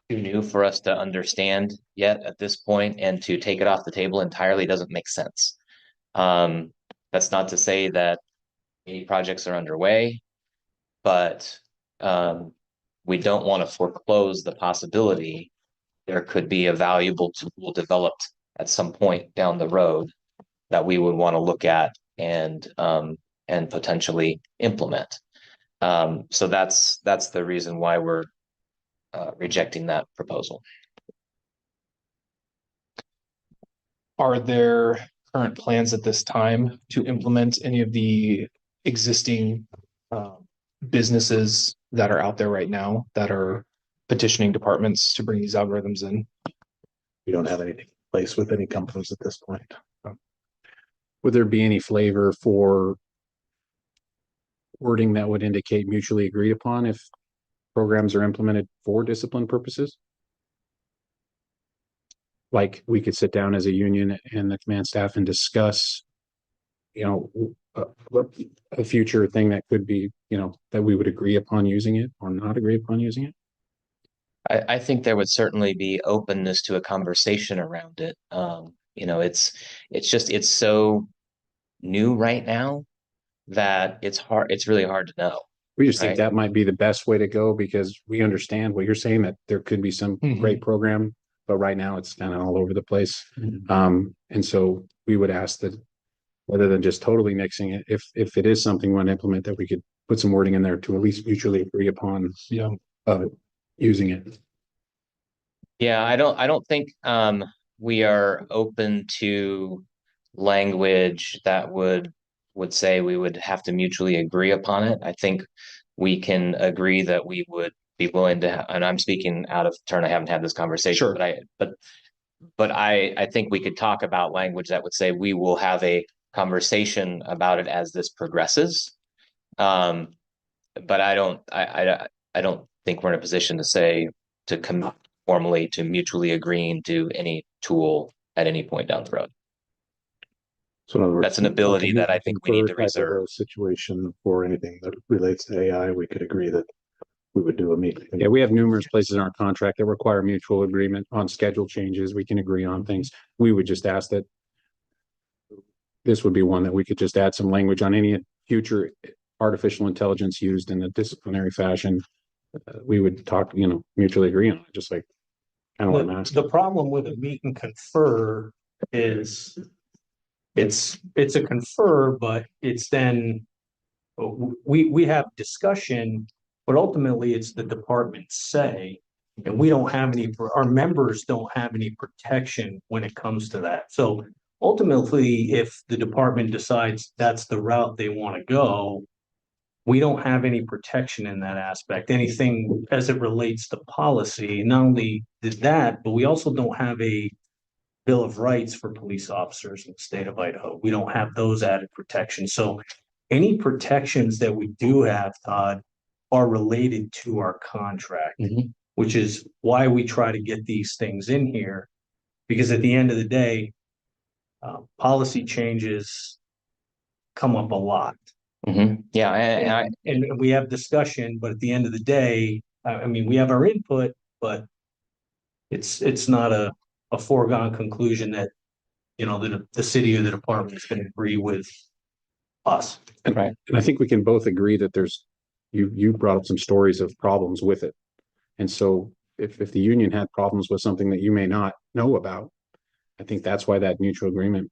too new for us to understand yet at this point, and to take it off the table entirely doesn't make sense. That's not to say that any projects are underway, but we don't want to foreclose the possibility there could be a valuable tool developed at some point down the road that we would want to look at and potentially implement. So that's the reason why we're rejecting that proposal. Are there current plans at this time to implement any of the existing businesses that are out there right now that are petitioning departments to bring these algorithms in? We don't have anything in place with any companies at this point. Would there be any flavor for wording that would indicate mutually agreed upon if programs are implemented for discipline purposes? Like we could sit down as a union and the command staff and discuss, you know, a future thing that could be, you know, that we would agree upon using it or not agree upon using it. I think there would certainly be openness to a conversation around it. You know, it's so new right now that it's really hard to know. We just think Right. that might be the best way to go because we understand what you're saying, that there could be some great program, but right now it's kind of all over the place. And so we would ask that rather than just totally nixing it, if it is something we want to implement, that we could put some wording in there to at least mutually agree upon using it. Yeah, I don't think we are open to language that would say we would have to mutually agree upon it. I think we can agree that we would be willing to, and I'm speaking out of turn, I haven't had this conversation, Sure. but I think we could talk about language that would say we will have a conversation about it as this progresses. But I don't think we're in a position to say to come formally to mutually agreeing to any tool at any point down the road. So in other words, That's an ability that I think we need to reserve. Situation for anything that relates to AI, we could agree that we would do a meeting. Yeah, we have numerous places in our contract that require mutual agreement on schedule changes. We can agree on things. We would just ask that this would be one that we could just add some language on any future artificial intelligence used in a disciplinary fashion. We would talk, you know, mutually agree on it, just like kind of what I'm asking. The problem with a meet and confer is it's a confer, but it's then we have discussion, but ultimately it's the department's say, and we don't have any, our members don't have any protection when it comes to that. So ultimately, if the department decides that's the route they want to go, we don't have any protection in that aspect. Anything as it relates to policy, not only that, but we also don't have a Bill of Rights for police officers in the state of Idaho. We don't have those added protections. So any protections that we do have, Todd, are related to our contract, which is why we try to get these things in here. Because at the end of the day, policy changes come up a lot. Yeah, and we have discussion, but at the end of the day, I mean, we have our input, but it's not a foregone conclusion that, you know, the city or the department is going to agree with us. right. And I think we can both agree that there's, you brought up some stories of problems with it. And so if the union had problems with something that you may not know about, I think that's why that mutual agreement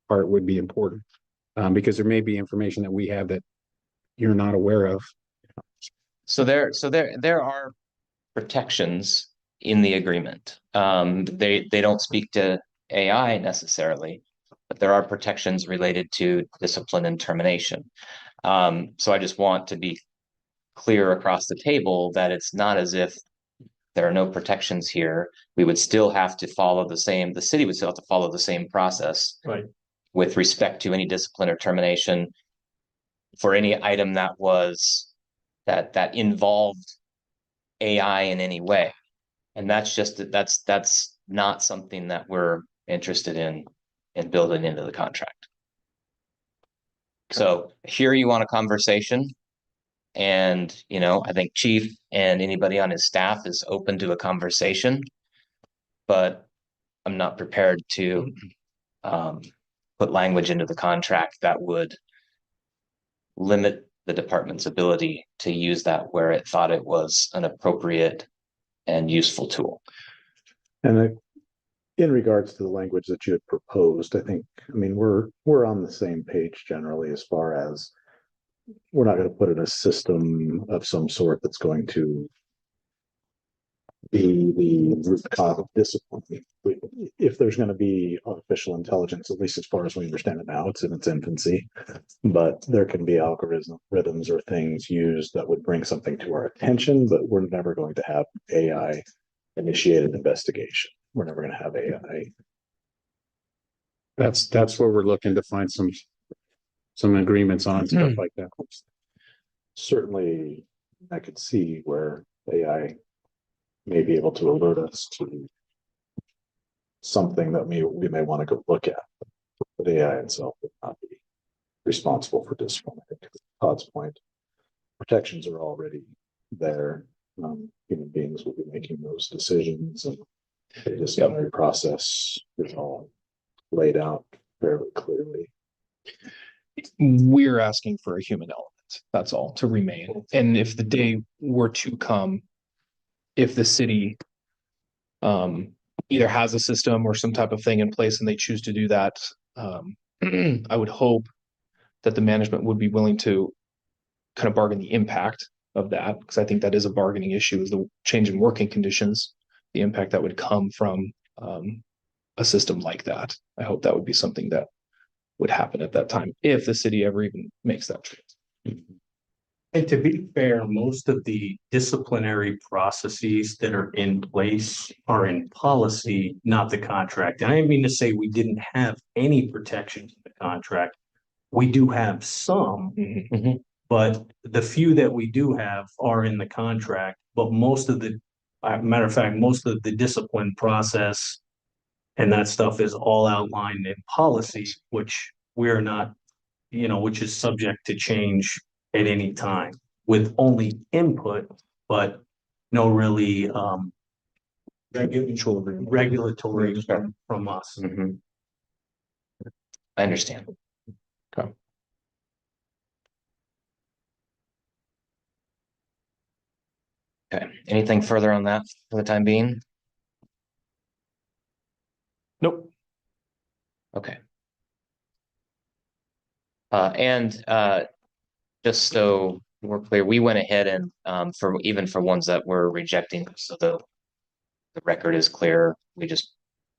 part would be important. Because there may be information that we have that you're not aware of. So there are protections in the agreement. They don't speak to AI necessarily, but there are protections related to discipline and termination. So I just want to be clear across the table that it's not as if there are no protections here. We would still have to follow the city would still have to follow the same process. Right. With respect to any discipline or termination for any item that that involved AI in any way. And that's not something that we're interested in building into the contract. So here you want a conversation, and you know, I think Chief and anybody on his staff is open to a conversation, but I'm not prepared to put language into the contract that would limit the department's ability to use that where it thought it was an appropriate and useful tool. And in regards to the language that you had proposed, I mean, we're on the same page generally as far as we're not going to put in a system of some sort that's going to be the root cause of discipline. If there's going to be artificial intelligence, at least as far as we understand it now, it's in its infancy, but there can be algorithms or things used that would bring something to our attention, but we're never going to have AI initiated investigation. We're never going to have AI. That's where we're looking to find some agreements on stuff like that. Certainly, I could see where AI may be able to alert us to something that we may want to go look at. But AI itself would not be responsible for discipline. I think to Todd's point, protections are already there. Human beings will be making those decisions, and the disciplinary process is all laid out fairly clearly. We're asking for a human element, that's all, to remain. And if the day were to come, if the city either has a system or some type of thing in place and they choose to do that, I would hope that the management would be willing to kind of bargain the impact of that, because I think that is a bargaining issue, is the change in working conditions, the impact that would come from a system like that. I hope that would be something that would happen at that time, if the city ever even makes that choice. And to be fair, most of the disciplinary processes that are in place are in policy, not the contract. And I didn't mean to say we didn't have any protections in the contract. We do have some, but the few that we do have are in the contract. But most of the, matter of fact, most of the discipline process and that stuff is all outlined in policy, which we're not, which is subject to change at any time with only input, but no really regulatory from us. I understand. Okay. Okay, anything further on that for the time being? Nope. Okay. Just so we're clear, we went ahead and for ones that we're rejecting, so the record is clear.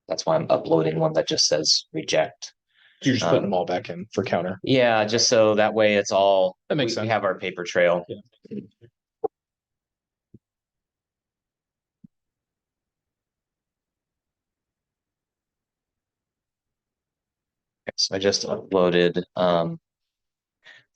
That's why I'm uploading one that just says reject. You're just putting them all back in for counter. Yeah, just so that way it's all, That makes we sense. have our paper trail. Yeah. So I just uploaded the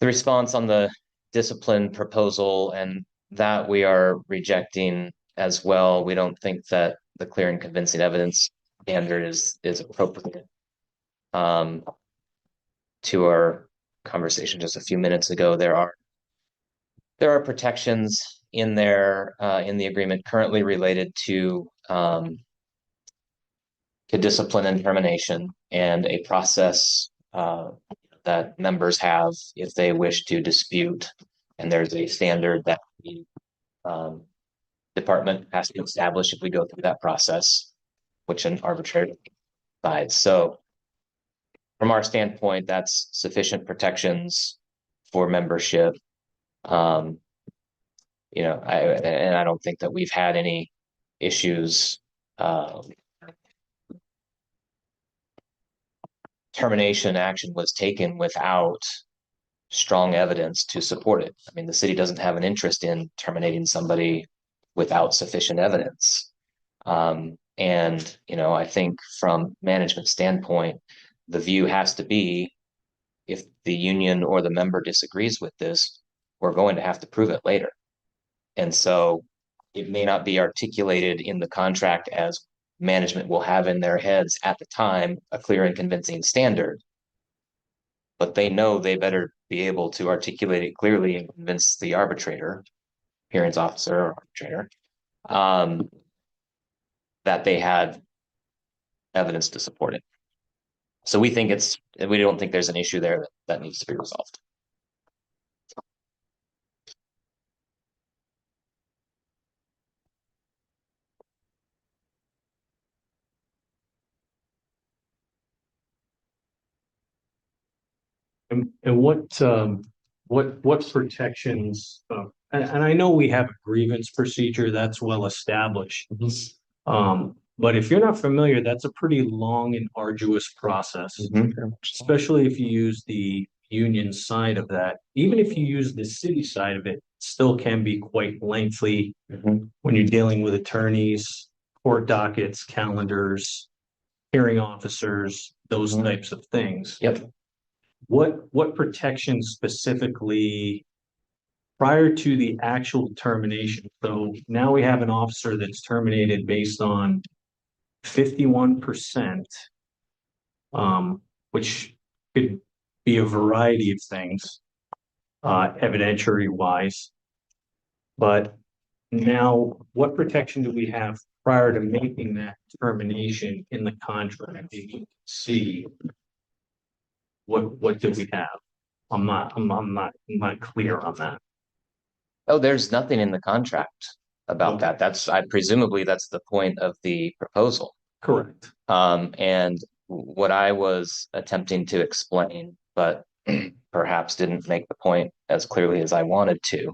response on the discipline proposal, and that we are rejecting as well. We don't think that the clear and convincing evidence standard is appropriate. To our conversation just a few minutes ago, there are protections in there in the agreement currently related to discipline and termination, and a process that members have if they wish to dispute. And there's a standard that the department has to establish if we go through that process, which an arbitrator decides. So from our standpoint, that's sufficient protections for membership. I don't think that we've had any issues. Termination action was taken without strong evidence to support it. I mean, the city doesn't have an interest in terminating somebody without sufficient evidence. I think from management standpoint, the view has to be, if the union or the member disagrees with this, we're going to have to prove it later. And so it may not be articulated in the contract as management will have in their heads at the time a clear and convincing standard, but they know they better be able to articulate it clearly and convince the arbitrator, hearings officer or arbitrator, that they had evidence to support it. So we don't think there's an issue there that needs to be resolved. And what protections, and I know we have a grievance procedure that's well established. But if you're not familiar, that's a pretty long and arduous process, especially if you use the union side of that. Even if you use the city side of it, still can be quite lengthy when you're dealing with attorneys, court dockets, calendars, hearing officers, those types of things. Yep. What protections specifically prior to the actual termination, so now we have an officer that's terminated based on 51%. Which could be a variety of things, evidentiary wise. But now, what protection do we have prior to making that termination in the contract? You can see what do we have? I'm not clear on that. Oh, there's nothing in the contract about that. Presumably that's the point of the proposal. Correct. And what I was attempting to explain, but perhaps didn't make the point as clearly as I wanted to,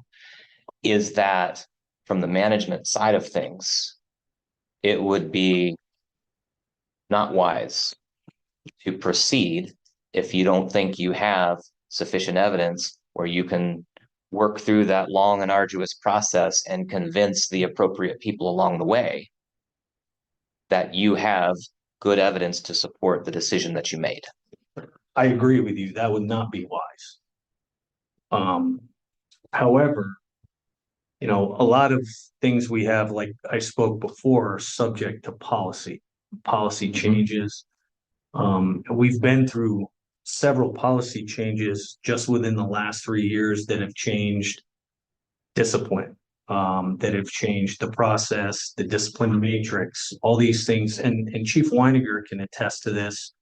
is that from the management side of things, it would be not wise to proceed if you don't think you have sufficient evidence where you can work through that long and arduous process and convince the appropriate people along the way that you have good evidence to support the decision that you made. I agree with you. That would not be wise. However, you know, a lot of things we have, like I spoke before, are subject to policy changes. We've been through several policy changes just within the last 3 years that have changed discipline, that have changed the process, the discipline matrix, all these things. And Chief Weiniger can attest to this.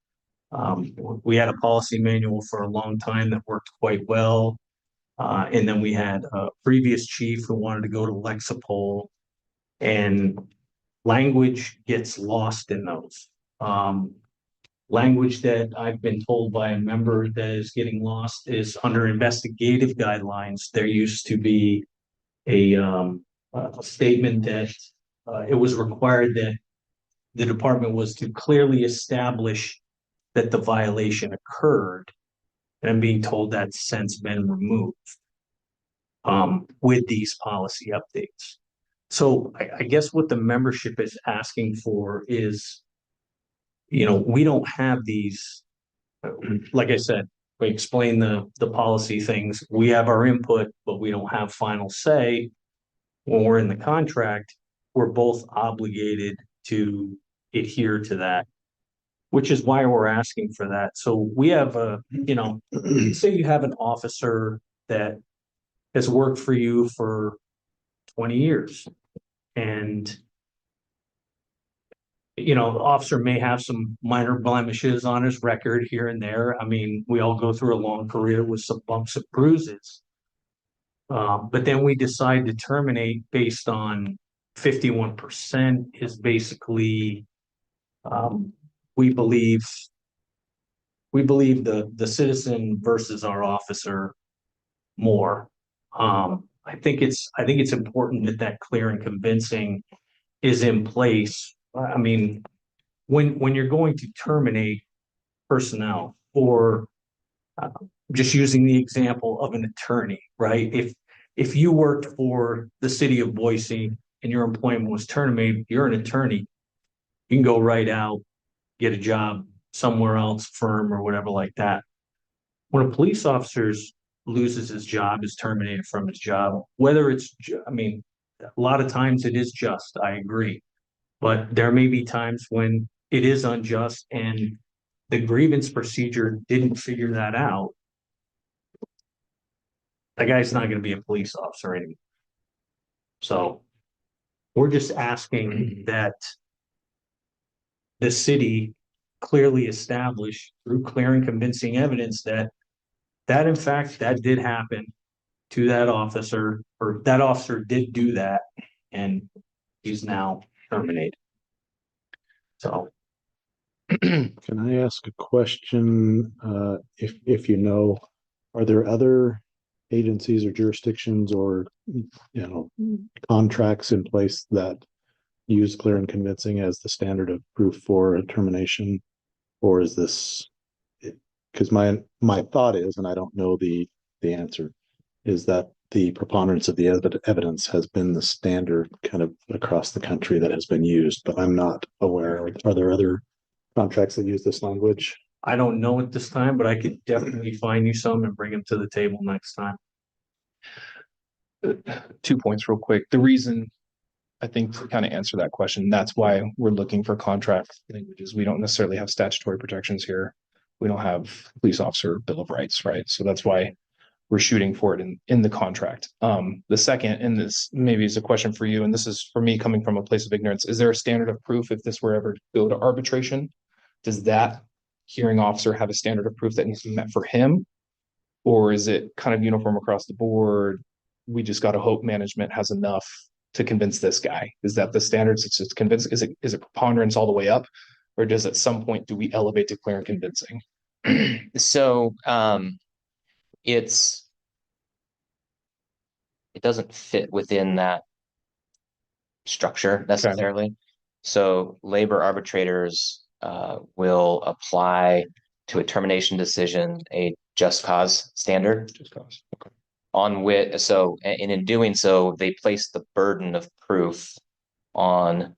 We had a policy manual for a long time that worked quite well. And then we had a previous chief who wanted to go to Lexapol, and language gets lost in those. Language that I've been told by a member that is getting lost is under investigative guidelines. There used to be a statement that it was required that the department was to clearly establish that the violation occurred. And I'm being told that's since been removed with these policy updates. So I guess what the membership is asking for is, you know, we don't have these, like I said, we explain the policy things. We have our input, but we don't have final say. When we're in the contract, we're both obligated to adhere to that, which is why we're asking for that. So we have a, you know, say you have an officer that has worked for you for 20 years. And, you know, the officer may have some minor blemishes on his record here and there. I mean, we all go through a long career with some bumps and bruises. But then we decide to terminate based on 51% is basically, we believe the citizen versus our officer more. I think it's important that clear and convincing is in place. I mean, when you're going to terminate personnel, or just using the example of an attorney, right? If you worked for the city of Boise and your employment was terminated, you're an attorney. You can go right out, get a job somewhere else, firm or whatever like that. When a police officer loses his job, is terminated from his job, whether it's, I mean, a lot of times it is just, I agree. But there may be times when it is unjust and the grievance procedure didn't figure that out. That guy's not going to be a police officer anymore. So we're just asking that the city clearly establish through clear and convincing evidence that in fact that did happen to that officer, or that officer did do that, and he's now terminated. So Can I ask a question? If you know, are there other agencies or jurisdictions or, you know, contracts in place that use clear and convincing as the standard of proof for a termination? Or is this, because my thought is, and I don't know the answer, is that the preponderance of the evidence has been the standard kind of across the country that has been used, but I'm not aware. Are there other contracts that use this language? I don't know at this time, but I could definitely find you some and bring them to the table next time. 2 points real quick. The reason I think to kind of answer that question, that's why we're looking for contract languages. We don't necessarily have statutory protections here. We don't have police officer bill of rights, right? So that's why we're shooting for it in the contract. The second, and this maybe is a question for you, and this is for me coming from a place of ignorance. Is there a standard of proof if this were ever to go to arbitration? Does that hearing officer have a standard of proof that needs to be met for him? Or is it kind of uniform across the board? We just gotta hope management has enough to convince this guy. Is that the standards? It's just convince, is it preponderance all the way up? Or does at some point do we elevate to clear and convincing? So, it's, it doesn't fit within that structure necessarily. So labor arbitrators will apply to a termination decision a just cause standard. Just cause. Okay. On which, so, and in doing so, they place the burden of proof on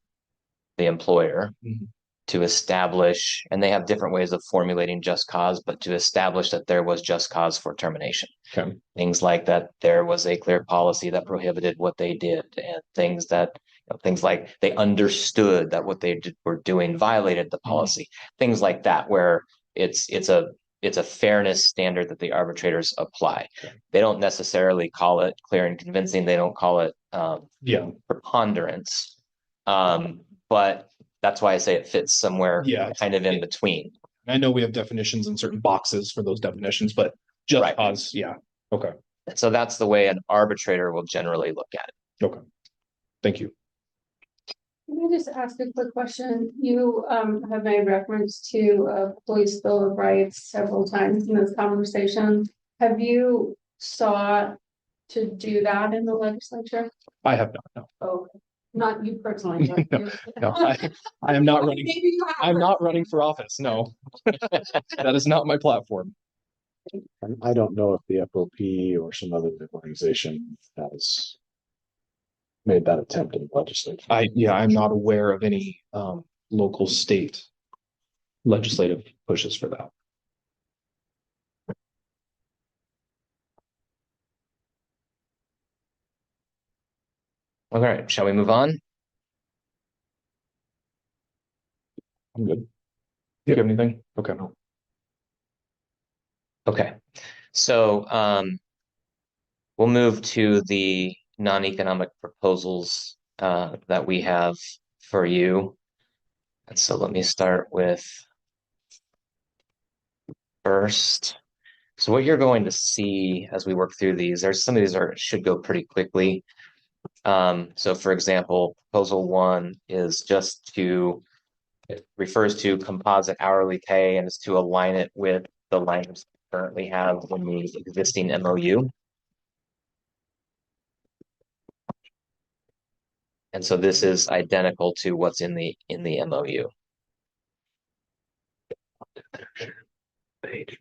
the employer Mhm. to establish, and they have different ways of formulating just cause, but to establish that there was just cause for termination. Okay. Things like that there was a clear policy that prohibited what they did, and things that, you know, things like they understood that what they were doing violated the policy. Things like that, where it's a fairness standard that the arbitrators apply. Okay. They don't necessarily call it clear and convincing. They don't call it Yeah. preponderance. But that's why I say it fits somewhere Yeah. kind of in between. I know we have definitions in certain boxes for those definitions, but just Right. cause, yeah. Okay. So that's the way an arbitrator will generally look at it. Okay. Thank you. Can I just ask a quick question? You have made reference to a police bill of rights several times in this conversation. Have you sought to do that in the legislature? I have not, no. Oh, not you personally, but you. No, I am not running. Maybe you have. I'm not running for office, no. That is not my platform. And I don't know if the FOP or some other organization has made that attempt in the legislature. I'm not aware of any local state legislative pushes for that. All right, shall we move on? I'm good. Do you have anything? Okay. Okay, so we'll move to the non-economic proposals that we have for you. And so let me start with first. So what you're going to see as we work through these, there's some of these should go pretty quickly. So for example, proposal 1 is just to, it refers to composite hourly pay and is to align it with the language we currently have in the existing MOU. And so this is identical to what's in the MOU. Page.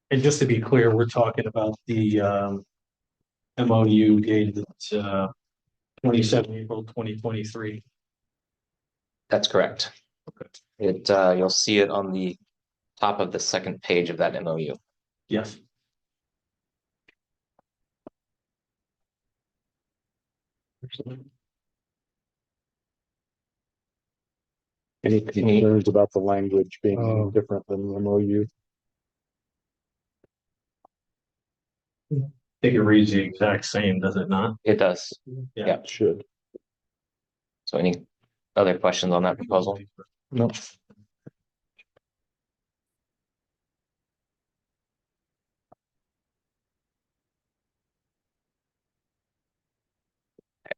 And just to be clear, we're talking about the MOU dated 27 April 2023. That's correct. It you'll see it on the top of the second page of that MOU. Yes. Any concerns about the language being different than the MOU? think it reads the exact same, does it not? It does. Yeah. It should. So any other questions on that proposal? No.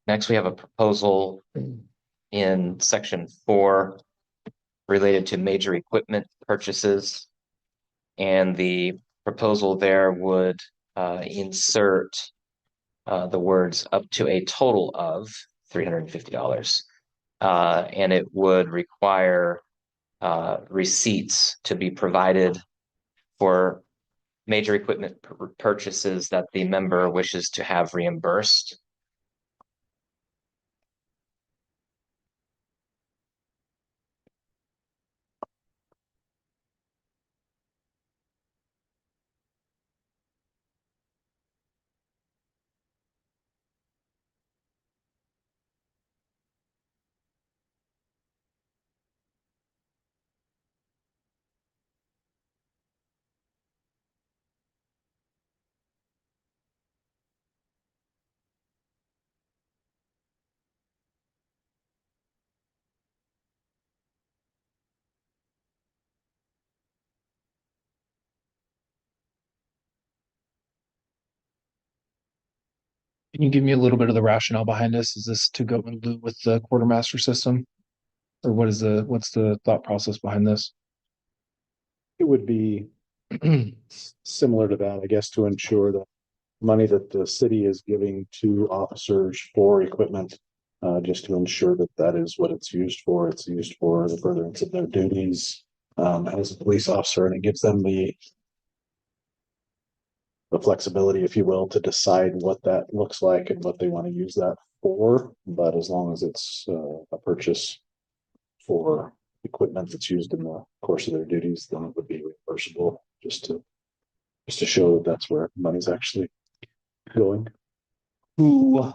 Next, we have a proposal in section 4 related to major equipment purchases. And the proposal there would insert the words up to a total of $350. And it would require receipts to be provided for major equipment purchases that the member wishes to have reimbursed. Can you give me a little bit of the rationale behind this? Is this to go in lieu with the quartermaster system? Or what's the thought process behind this? It would be similar to that, I guess, to ensure that money that the city is giving to officers for equipment, just to ensure that that is what it's used for. It's used for the furtherance of their duties as a police officer, and it gives them the flexibility, if you will, to decide what that looks like and what they want to use that for. But as long as it's a purchase for equipment that's used in the course of their duties, then it would be reimbursable, just to show that that's where money's actually going. Who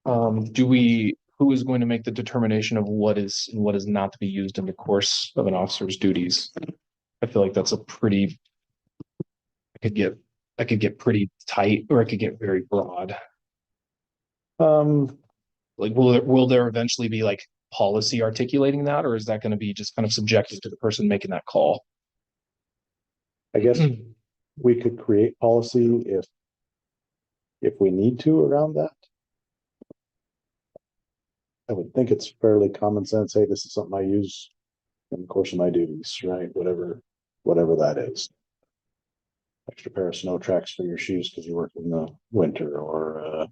who is going to make the determination of what is and what is not to be used in the course of an officer's duties? I feel like that's a pretty, I could get pretty tight, or it could get very broad. Like, will there eventually be like policy articulating that, or is that going to be just kind of subjective to the person making that call? I guess we could create policy if we need to around that. I would think it's fairly common sense. Hey, this is something I use in the course of my duties, right? Whatever that is. Extra pair of snow tracks for your shoes because you work in the winter, or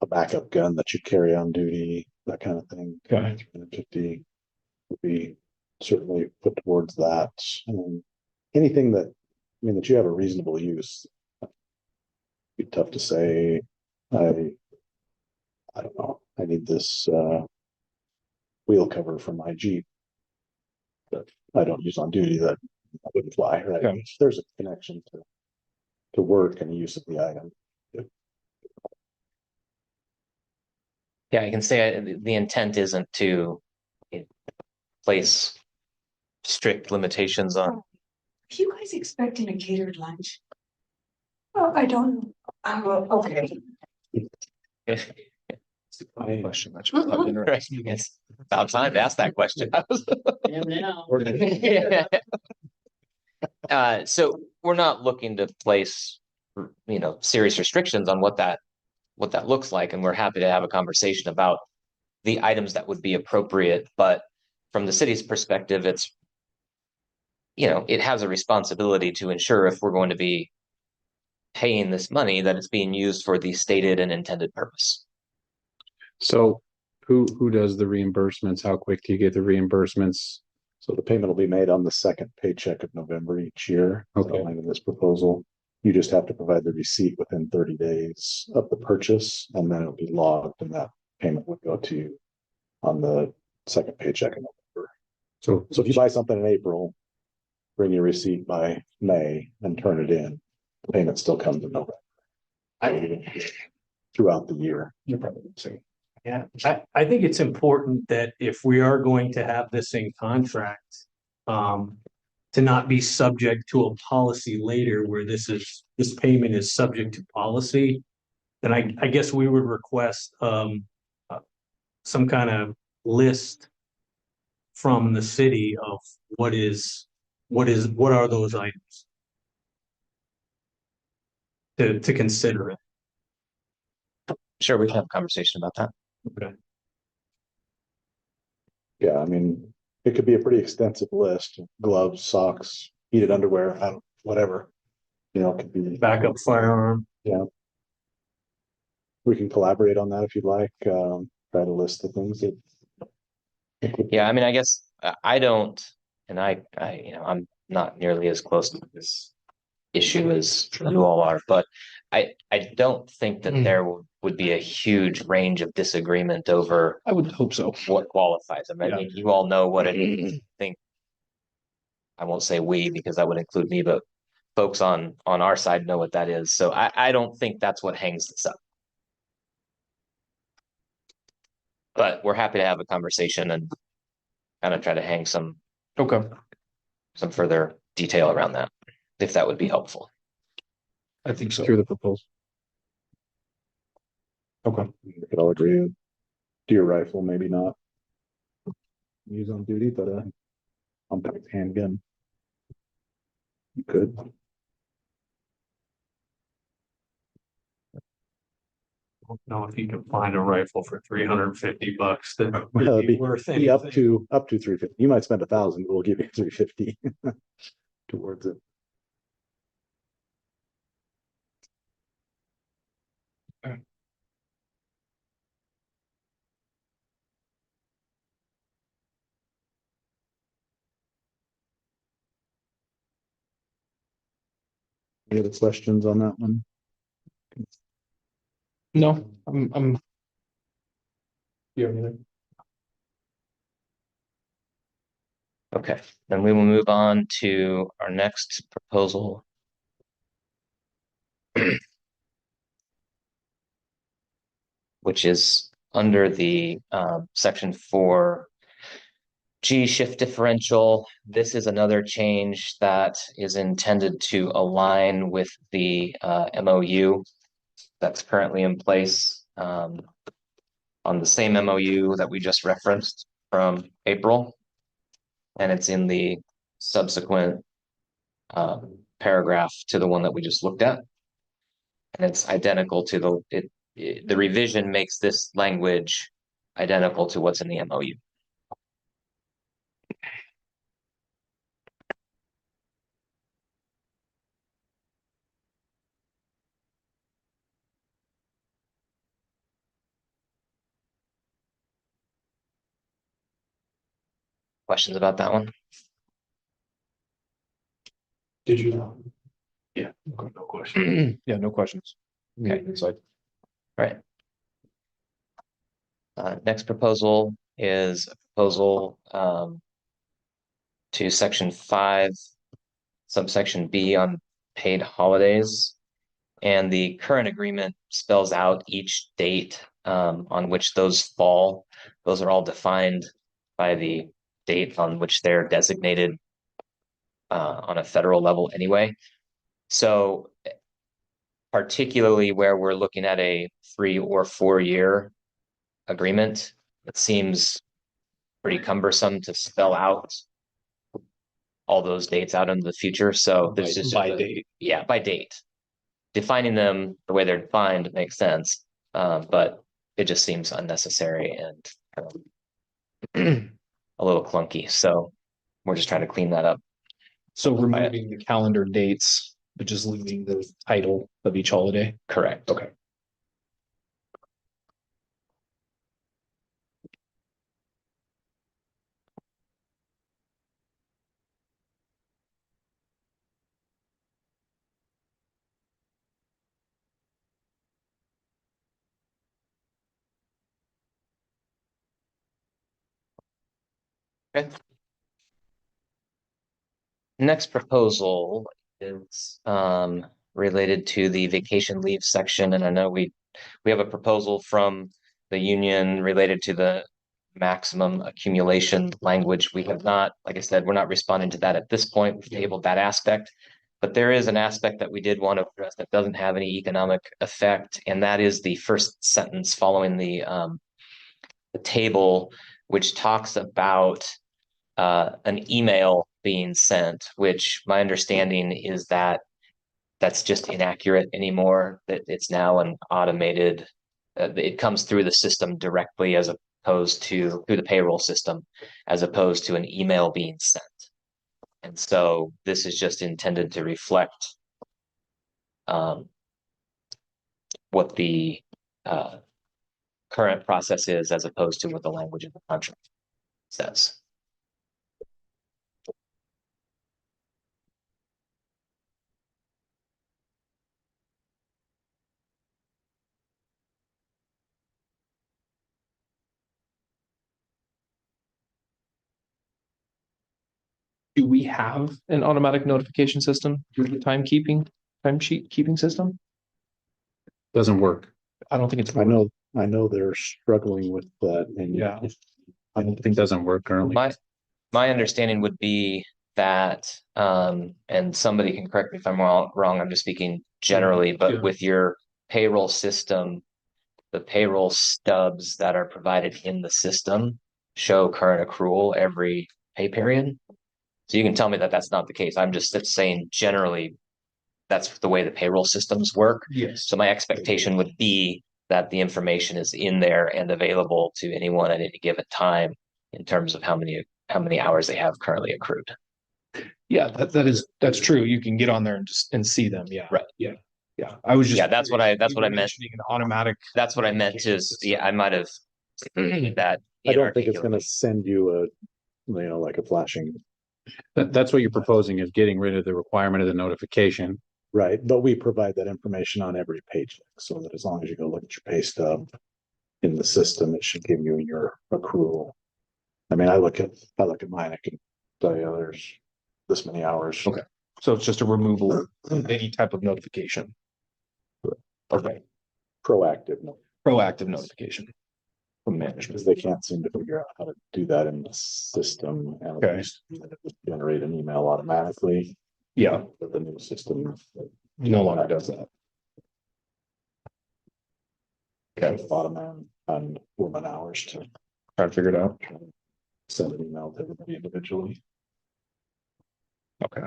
a backup gun that you carry on duty, that kind of thing. Okay. 350 would be certainly put towards that. Anything that, I mean, that you have a reasonable use. Be tough to say. I don't know. I need this wheel cover for my Jeep that I don't use on duty, that wouldn't fly, right? Okay. There's a connection to work and use of the item. Yeah, I can say the intent isn't to place strict limitations on. Are you guys expecting a catered lunch? Oh, I don't. Okay. Question. That's Right, it's about time to ask that question. So we're not looking to place, serious restrictions on what that looks like, and we're happy to have a conversation about the items that would be appropriate. But from the city's perspective, it's, it has a responsibility to ensure, if we're going to be paying this money, that it's being used for the stated and intended purpose. So who does the reimbursements? How quick do you get the reimbursements? So the payment will be made on the second paycheck of November each year. Okay. Outlined in this proposal. You just have to provide the receipt within 30 days of the purchase, and then it'll be logged, and that payment would go to you on the second paycheck in November. So if you buy something in April, bring your receipt by May and turn it in, the payment still comes in November. Throughout the year. You're probably saying. Yeah, I think it's important that if we are going to have this in contract, to not be subject to a policy later where this payment is subject to policy, then I guess we would request, some kind of list from the city of what are those items to consider it. Sure, we can have a conversation about that. Okay. Yeah, I mean, it could be a pretty extensive list, gloves, socks, heated underwear, whatever. You know, it could be, Backup firearm. we can collaborate on that if you'd like, try to list the things that. Yeah, I mean, I guess I don't, and I'm not nearly as close to this issue as you all are, but I don't think that there would be a huge range of disagreement over I would hope so. what qualifies. I mean, you all know what it is. I think I won't say we because that would include me, but folks on our side know what that is. So I don't think that's what hangs this up. But we're happy to have a conversation and kind of try to hang some Okay. further detail around that, if that would be helpful. I think so. Through the proposal. Okay. We could all agree, deer rifle, maybe not. Use on duty, but compact handgun. You could. Know if you can find a rifle for $350 that Well, would it'd be be worth Be up anything. to 350. You might spend 1,000, we'll give you 350 towards it. Any other questions on that one? No, I'm. You have anything? Okay, then we will move on to our next proposal. Which is under the section 4G shift differential. This is another change that is intended to align with the MOU that's currently in place on the same MOU that we just referenced from April. And it's in the subsequent paragraph to the one that we just looked at. And it's identical to the revision makes this language identical to what's in the MOU. Questions about that one? Did you? Yeah, no question. Yeah, no questions. Okay. Inside. Right. Next proposal is a proposal to section 5, subsection B on paid holidays. And the current agreement spells out each date on which those fall. Those are all defined by the date on which they're designated on a federal level anyway. So particularly where we're looking at a 3 or 4 year agreement, it seems pretty cumbersome to spell out all those dates out into the future. So there's just By date. Yeah, by date. Defining them the way they're defined makes sense, but it just seems unnecessary and a little clunky. So we're just trying to clean that up. So removing the calendar dates, but just leaving the title of each holiday. Correct. Okay. Okay. Next proposal is related to the vacation leave section, and I know we have a proposal from the union related to the maximum accumulation language. We have not, like I said, we're not responding to that at this point. We've tabled that aspect. But there is an aspect that we did want to address that doesn't have any economic effect, and that is the first sentence following the table, which talks about an email being sent, which my understanding is that that's just inaccurate anymore, that it's now an automated, it comes through the system directly as opposed to through the payroll system, as opposed to an email being sent. And so this is just intended to reflect what the current process is as opposed to what the language of the contract says. Do we have an automatic notification system, timesheet keeping system? Doesn't work. I don't think it's. I know they're struggling with that and. Yeah. I don't think doesn't work currently. My understanding would be that, and somebody can correct me if I'm wrong, I'm just speaking generally, but Yeah. with your payroll system, the payroll stubs that are provided in the system show current accrual every pay period. So you can tell me that that's not the case. I'm just saying generally, that's the way the payroll systems work. Yes. So my expectation would be that the information is in there and available to anyone at any given time in terms of how many hours they have currently accrued. Yeah, that's true. You can get on there and just see them. Yeah. Right. Yeah. Yeah. I was just. Yeah, that's what I meant. Mentioning an automatic. That's what I meant is, yeah, I might have that. I don't think it's gonna send you like a flashing. That's what you're proposing, is getting rid of the requirement of the notification. Right, but we provide that information on every paycheck, so that as long as you go look at your pay stub in the system, it should give you your accrual. I mean, I look at mine, I can tell you there's this many hours. Okay. So it's just a removal of any type of notification. Okay. Proactive, no, Proactive notification from management. because they can't seem to figure out how to do that in the system. And Okay. it would generate an email automatically. Yeah, But the new system no longer does that. Okay. bottom man and woman hours to Try to figure it out. send an email to everybody individually. Okay.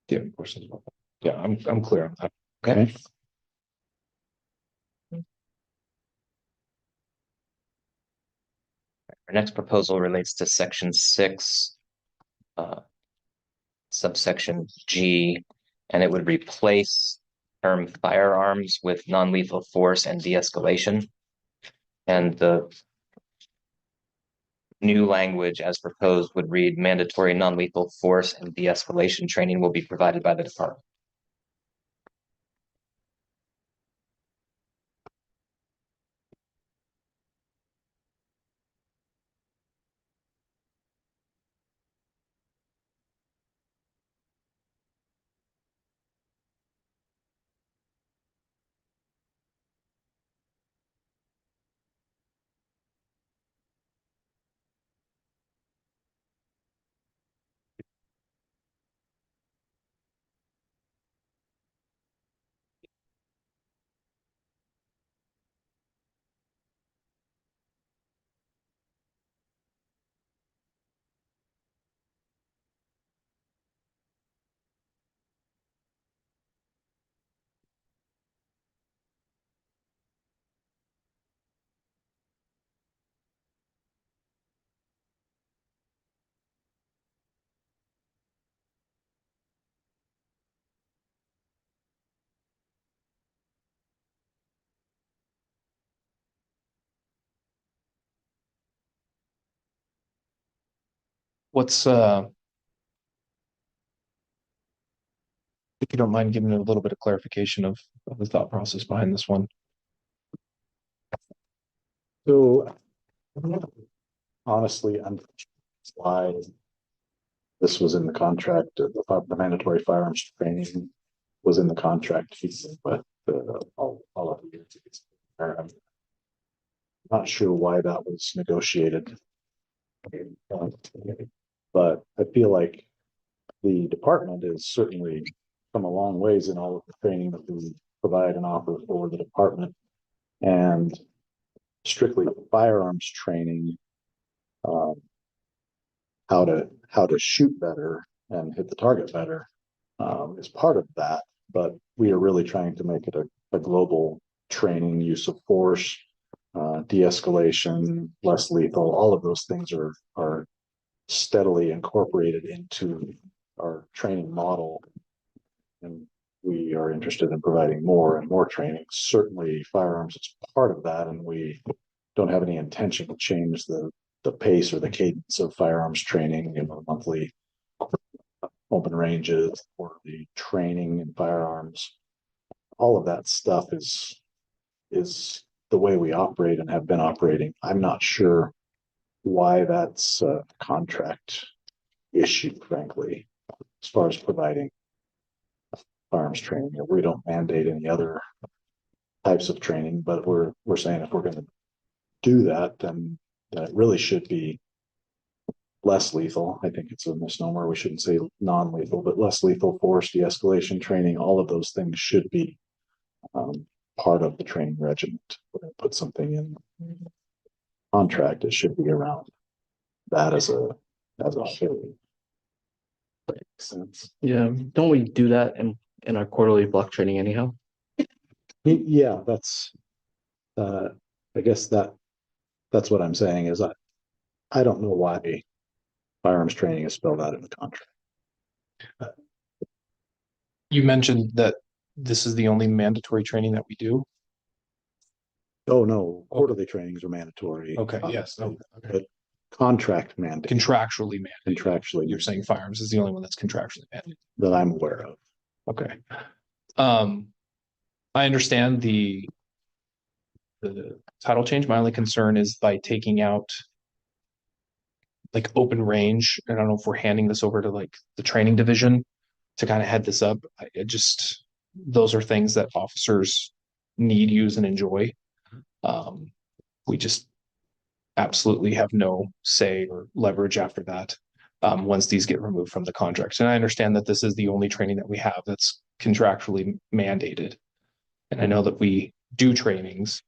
Do you have any questions about that? Yeah, I'm clear on that. Okay. Our next proposal relates to section 6, subsection G, and it would replace term firearms with non-lethal force and de-escalation. And the new language as proposed would read mandatory non-lethal force and de-escalation training will be provided by the department. What's if you don't mind giving me a little bit of clarification of the thought process behind this one. So honestly, I'm why this was in the contract, the mandatory firearms training was in the contract, but all of the years I'm not sure why that was negotiated. But I feel like the department is certainly come a long ways in all of the training that we provide and offer for the department. And strictly firearms training, how to shoot better and hit the target better, is part of that. But we are really trying to make it a global training, use of force, de-escalation, less lethal. All of those things are steadily incorporated into our training model. And we are interested in providing more and more training. Certainly firearms is part of that, and we don't have any intention to change the pace or the cadence of firearms training, monthly open ranges or the training in firearms. All of that stuff is the way we operate and have been operating. I'm not sure why that's a contract issue, frankly, as far as providing firearms training. We don't mandate any other types of training, but we're saying if we're going to do that, then it really should be less lethal. I think it's a misnomer. We shouldn't say non-lethal, but less lethal force, de-escalation training. All of those things should be part of the training regiment. We're going to put something in contract. It should be around that as a whole. Makes sense. Yeah, don't we do that in our quarterly block training anyhow? Yeah, that's I guess that's what I'm saying is I don't know why firearms training is spelled out in the contract. You mentioned that this is the only mandatory training that we do. Oh, no, quarterly trainings are mandatory. Okay, yes. Okay. But contract mandate. Contractually mandated. Contractually. You're saying firearms is the only one that's contractually mandated. That I'm aware of. Okay. I understand the title change. My only concern is by taking out like open range. And I don't know if we're handing this over to like the training division to kind of head this up. Those are things that officers need, use, and enjoy. We just absolutely have no say or leverage after that. Once these get removed from the contracts. And I understand that this is the only training that we have that's contractually mandated. And I know that we do trainings.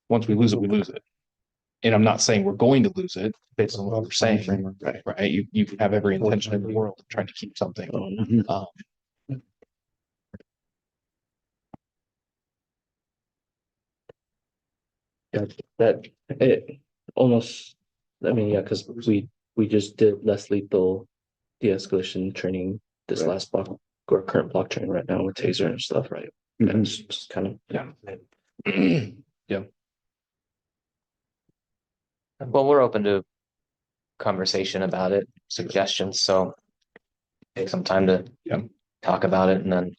Once we lose it, we lose it. And I'm not saying we're going to lose it based on what we're saying, right? You have every intention in the world of trying to keep something. That it almost, I mean, yeah, because we just did less lethal de-escalation training this last block or current block training right now with taser and stuff, right? And it's just kind of Yeah. Well, we're open to conversation about it, suggestions, so take some time to talk about it and then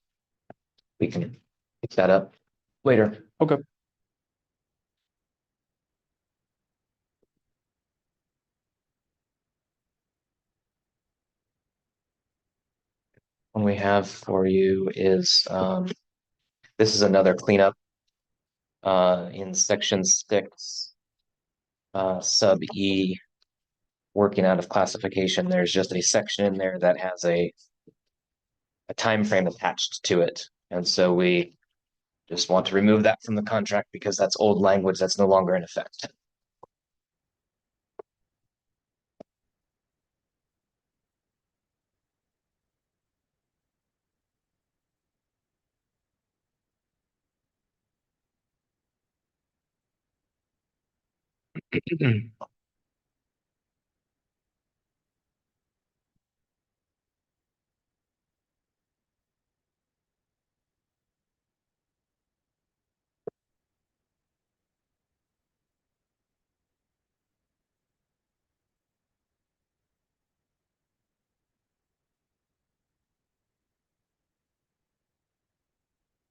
we can pick that up later. Okay. One we have for you is this is another cleanup in section 6 sub E, working out of classification. There's just a section in there that has a time frame attached to it, and so we just want to remove that from the contract because that's old language that's no longer in effect.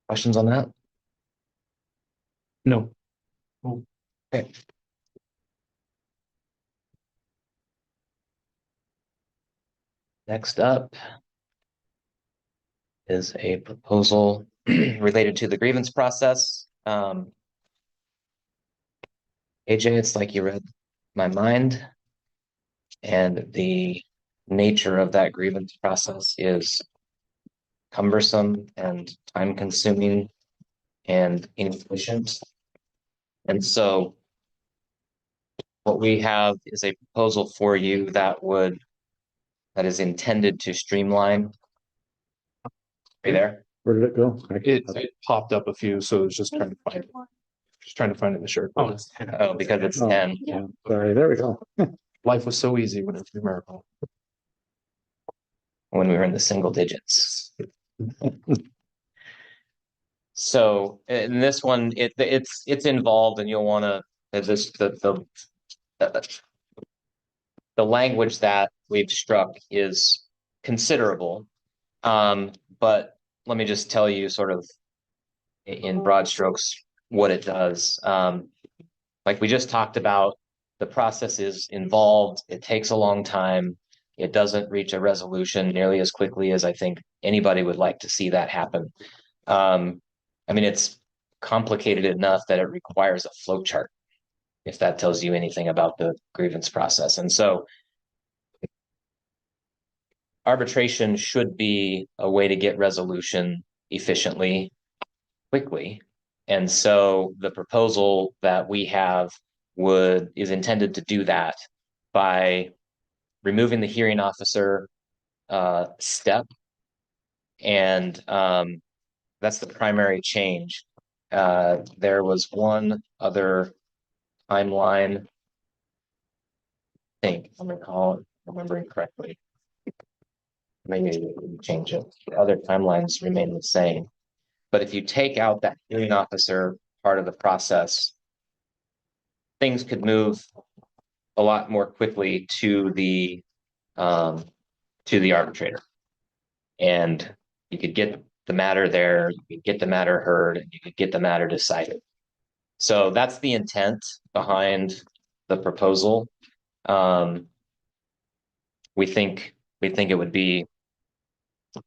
Questions on that? No. Okay. Next up is a proposal related to the grievance process. AJ, it's like you read my mind. And the nature of that grievance process is cumbersome and time consuming and inefficient. And so what we have is a proposal for you that is intended to streamline. Are you there? Where did it go? It popped up a few, so I was just trying to find it. Just trying to find it in the shirt. Oh, it's 10. Oh, because it's Oh. 10. Yeah, sorry, there we go. Life was so easy when it's numerical. When we were in the single digits. So in this one, it's involved, and you'll want to the language that we've struck is considerable. But let me just tell you sort of in broad strokes what it does. Like we just talked about, the process is involved. It takes a long time. It doesn't reach a resolution nearly as quickly as I think anybody would like to see that happen. I mean, it's complicated enough that it requires a flow chart, if that tells you anything about the grievance process. And so arbitration should be a way to get resolution efficiently, quickly. And so the proposal that we have is intended to do that by removing the hearing officer step. And that's the primary change. There was one other timeline. I think I'm remembering correctly. Maybe we can change it. The other timelines remain the same. But if you take out that hearing officer part of the process, things could move a lot more quickly to the arbitrator. And you could get the matter there, you could get the matter heard, and you could get the matter decided. So that's the intent behind the proposal. We think it would be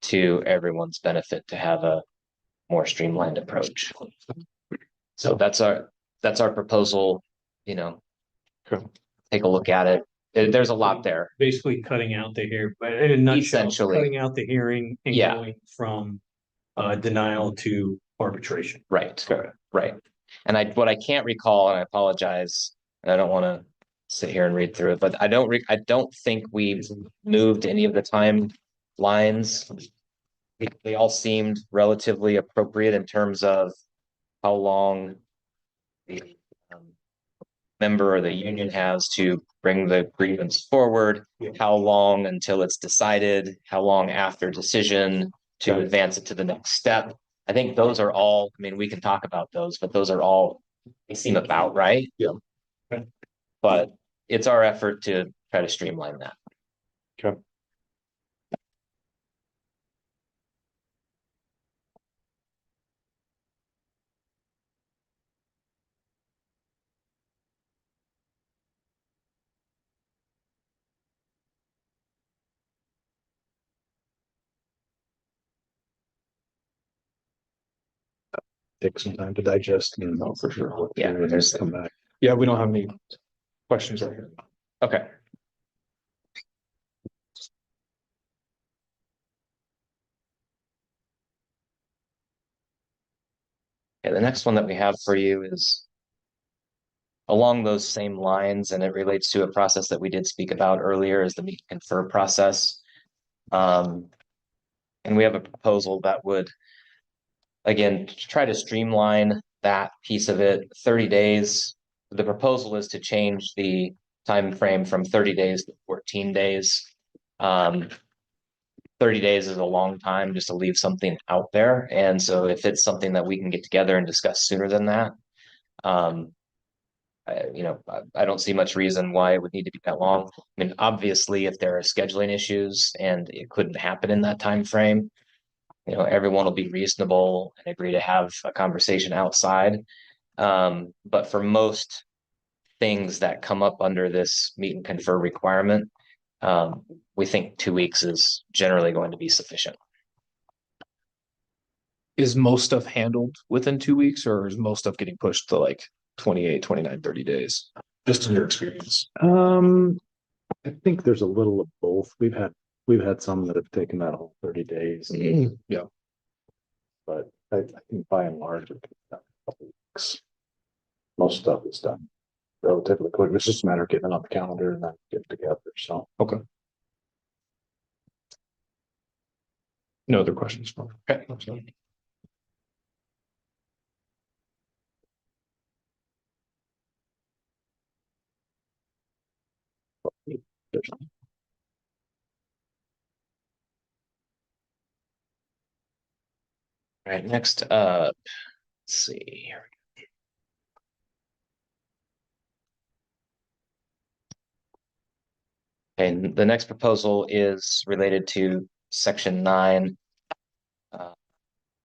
to everyone's benefit to have a more streamlined approach. So that's our proposal, you know, take a look at it. There's a lot there. Basically cutting out the hearing, but in a nutshell, Essentially. cutting out the hearing and Yeah. going from denial to arbitration. Right. Right. And what I can't recall, and I apologize, and I don't want to sit here and read through it, but I don't think we've moved any of the timelines. They all seemed relatively appropriate in terms of how long the member or the union has to bring the grievance forward, how long until it's decided, how long after decision to advance it to the next step. I think those are all, I mean, we can talk about those, but those are all, they seem about right. Yeah. But it's our effort to try to streamline that. Okay. Take some time to digest and know for sure. Yeah, There's come back. Yeah, we don't have any questions right here. Okay. Okay, the next one that we have for you is along those same lines, and it relates to a process that we did speak about earlier, is the meet and confer process. And we have a proposal that would, again, try to streamline that piece of it. 30 days. The proposal is to change the time frame from 30 days to 14 days. 30 days is a long time just to leave something out there. And so if it's something that we can get together and discuss sooner than that, I don't see much reason why it would need to be that long. I mean, obviously, if there are scheduling issues and it couldn't happen in that time frame, everyone will be reasonable and agree to have a conversation outside. But for most things that come up under this meet and confer requirement, we think 2 weeks is generally going to be sufficient. is most stuff handled within 2 weeks, or is most stuff getting pushed to like 28, 29, 30 days? Just in your experience. I think there's a little of both. We've had some that have taken that whole 30 days, Yeah. but I think by and large, it takes a couple weeks. Most stuff is done relatively quick. It's just a matter of getting it on the calendar and then getting together. So, Okay. No other questions? Okay. All right, next up, let's see here. And the next proposal is related to section 9,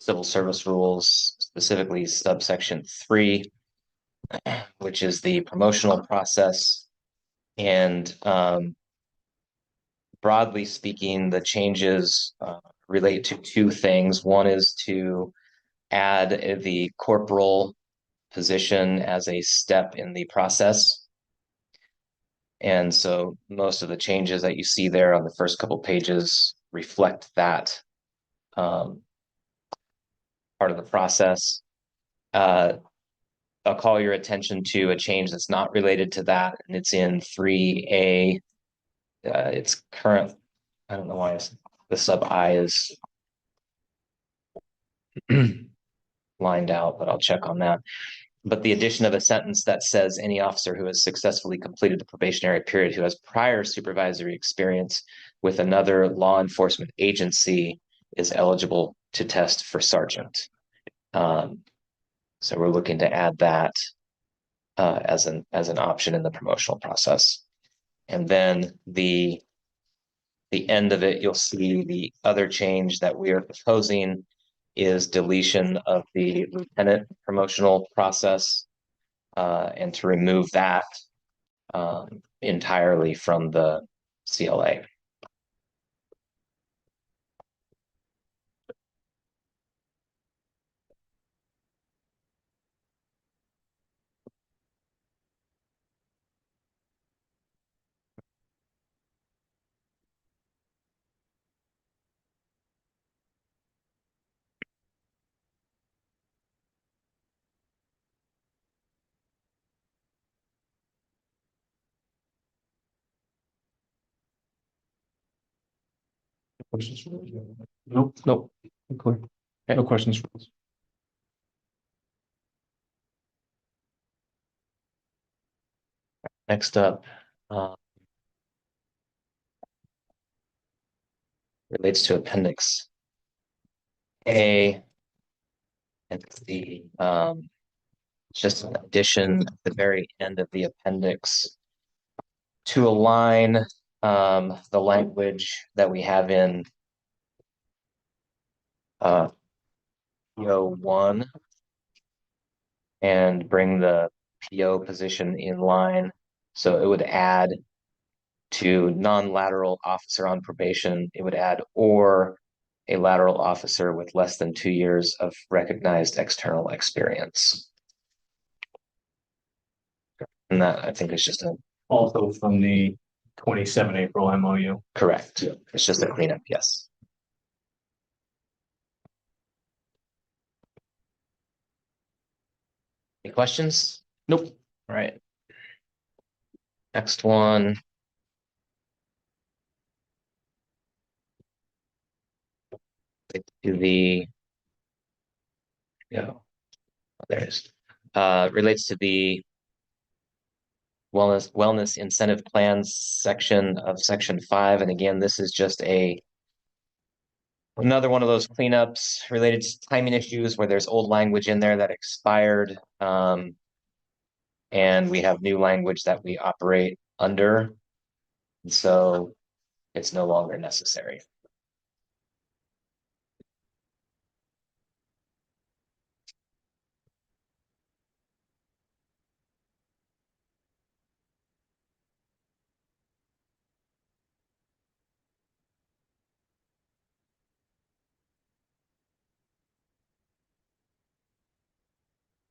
civil service rules, specifically subsection 3, which is the promotional process. And broadly speaking, the changes relate to two things. One is to add the corporal position as a step in the process. And so most of the changes that you see there on the first couple pages reflect that part of the process. I'll call your attention to a change that's not related to that, and it's in 3A. It's current, I don't know why the sub I is lined out, but I'll check on that. But the addition of a sentence that says any officer who has successfully completed the probationary period who has prior supervisory experience with another law enforcement agency is eligible to test for sergeant. So we're looking to add that as an option in the promotional process. And then the end of it, you'll see the other change that we are proposing is deletion of the lieutenant promotional process, and to remove that entirely from the CLA. Questions? Nope. Nope. Okay. No questions. Next up, relates to Appendix A. And the just an addition at the very end of the appendix to align the language that we have in PO1 and bring the PO position in line. So it would add to non-lateral officer on probation, it would add or a lateral officer with less than 2 years of recognized external experience. And that I think is just a Also from the 27 April MOU. correct. It's just a cleanup, yes. Any questions? Nope. All right. Next one. To the there it is. Relates to the wellness incentive plans section of section 5. And again, this is just another one of those cleanups related to timing issues where there's old language in there that expired. And we have new language that we operate under. And so it's no longer necessary.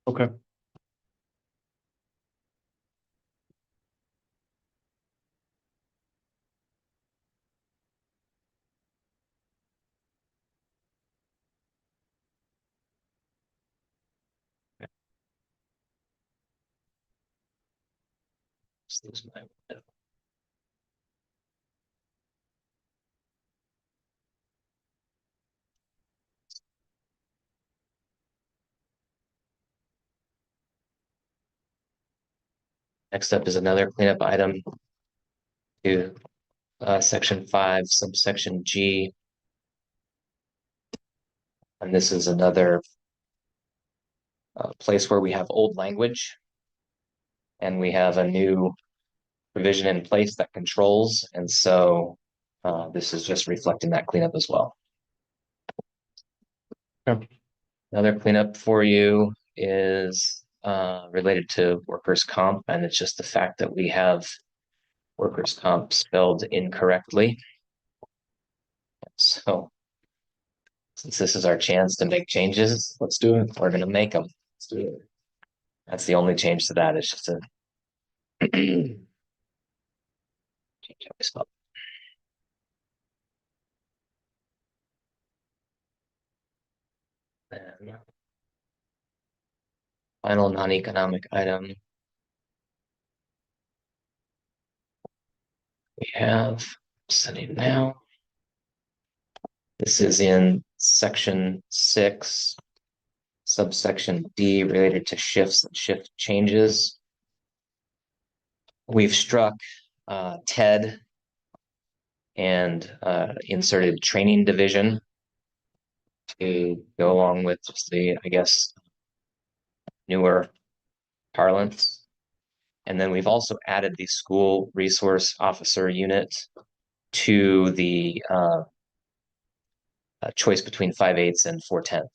Okay. Just lose my window. Next up is another cleanup item to section 5, subsection G. And this is another place where we have old language and we have a new provision in place that controls. And so this is just reflecting that cleanup as well. Okay. Another cleanup for you is related to workers' comp, and it's just the fact that we have workers' comp spelled incorrectly. So since this is our chance to make changes, Let's do it. we're gonna make them. Let's do it. That's the only change to that. It's just a change how we spell. And final non-economic item. We have sending now. This is in section 6, subsection D, related to shifts and shift changes. We've struck TED and inserted training division to go along with just the, I guess, newer parlance. And then we've also added the school resource officer unit to the choice between 5/8 and 4/10.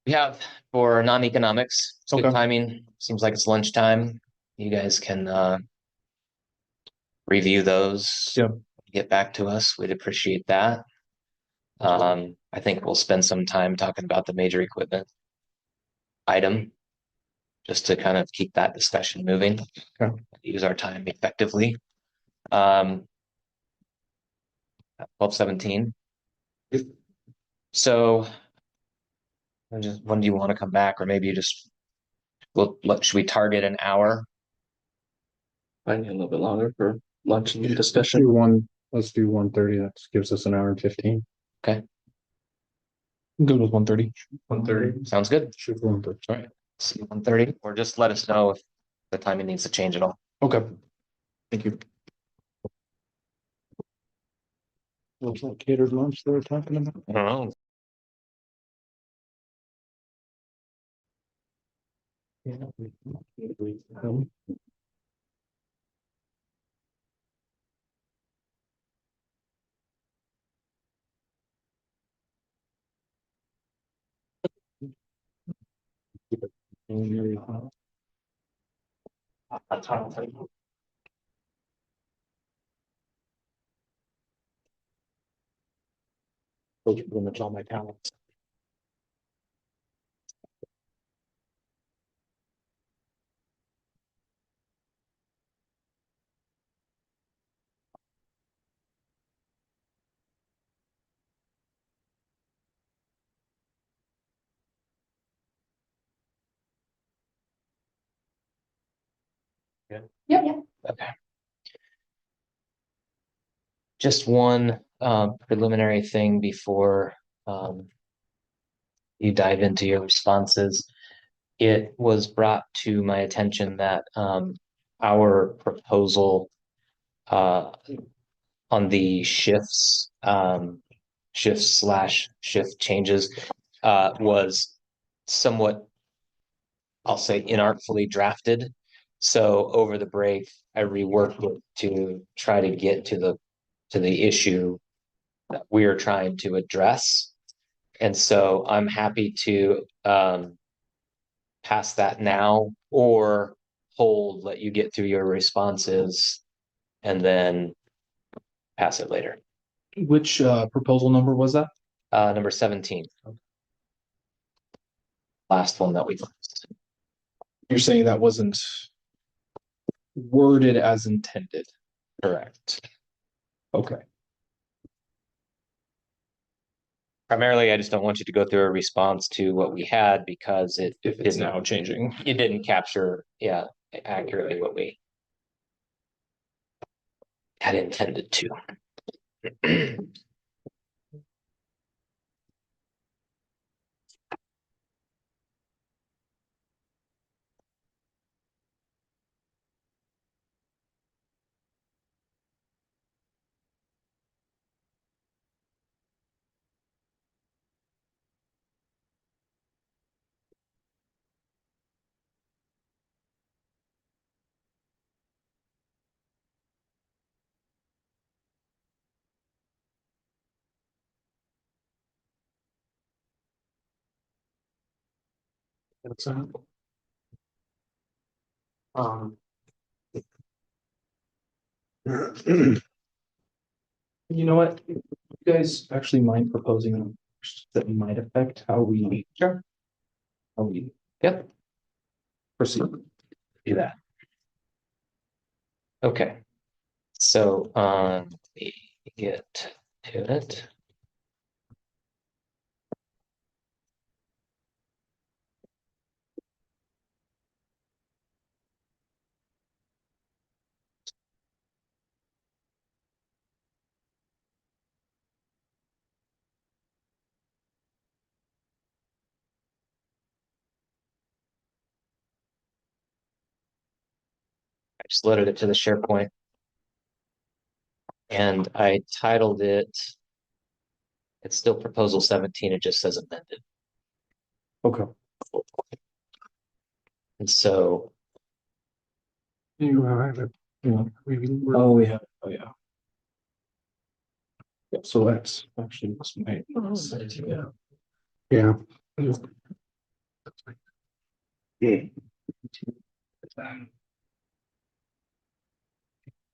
We have for non-economics, it's good Okay. timing. Seems like it's lunchtime. You guys can review those. Yep. Get back to us. We'd appreciate that. I think we'll spend some time talking about the major equipment item, just to kind of keep that discussion moving. Okay. Use our time effectively. 12:17. So when do you want to come back, or maybe you just should we target an hour? I need a little bit longer for lunch and discussion. Let's do 1:30. That gives us an hour and 15. Okay, Good with 1:30. 1:30. sounds good. Shoot 1:30. All right, see 1:30, or just let us know if the timing needs to change at all. Okay. Thank you. What's that catered lunch they were talking about? I don't know. Those are pretty much all my talents. Yep. Okay. Just one preliminary thing before you dive into your responses. it was brought to my attention that our proposal on the shift changes was somewhat, I'll say, inartfully drafted. So over the break, I reworked it to try to get to the issue that we are trying to address. And so I'm happy to pass that now or hold, let you get through your responses and then pass it later. Which proposal number was that? Number 17. Last one that we passed. You're saying that wasn't worded as intended. Correct. Okay. Primarily, I just don't want you to go through a response to what we had because If it's didn't- now changing. it didn't capture, accurately what we had intended to. That's, um, You know what? You guys actually mind proposing them that might affect how we Sure. how we Yep, proceed? do that. Okay. So, let me get to it. I just loaded it to the SharePoint. And I titled it, it's still proposal 17, it just says amended. okay. And so, You have it. Yeah, Oh, we have. Oh, yeah. yeah, so that's actually this might. Yeah. Yeah.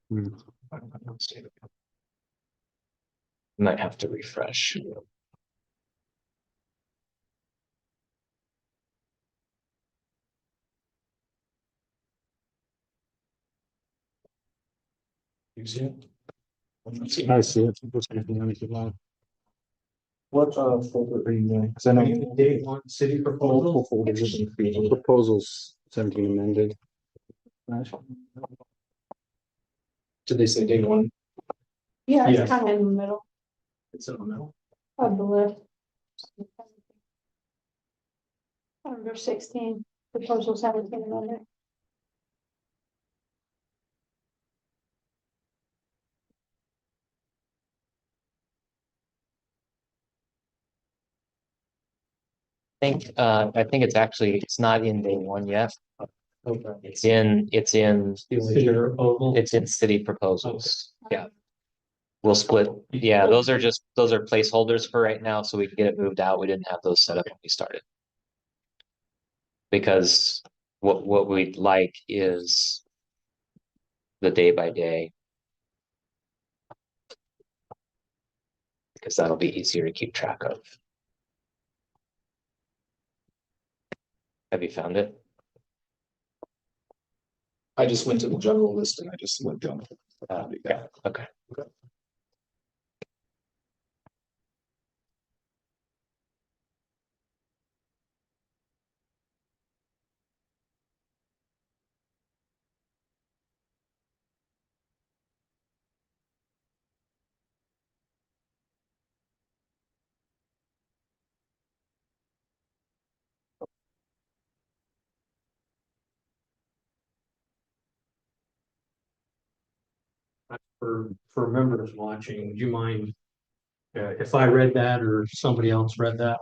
Hmm. might have to refresh. You see it? I see it. What's going to be long? What folder are you in? Because I know day one city proposal. Multiple folders. Proposals 17 amended. Did they say day one? Yeah, Yeah. it's kind of in the middle It's in the middle. of the list. Number 16, proposal 17 amendment. I think it's actually, it's not in day one yet. It's in city proposals. Yeah. We'll split. Yeah, those are placeholders for right now, so we can get it moved out. We didn't have those set up when we started. Because what we'd like is the day by day. Because that'll be easier to keep track of. Have you found it? I just went to the general list and I just went down. Yeah, okay. For members watching, would you mind? If I read that or somebody else read that?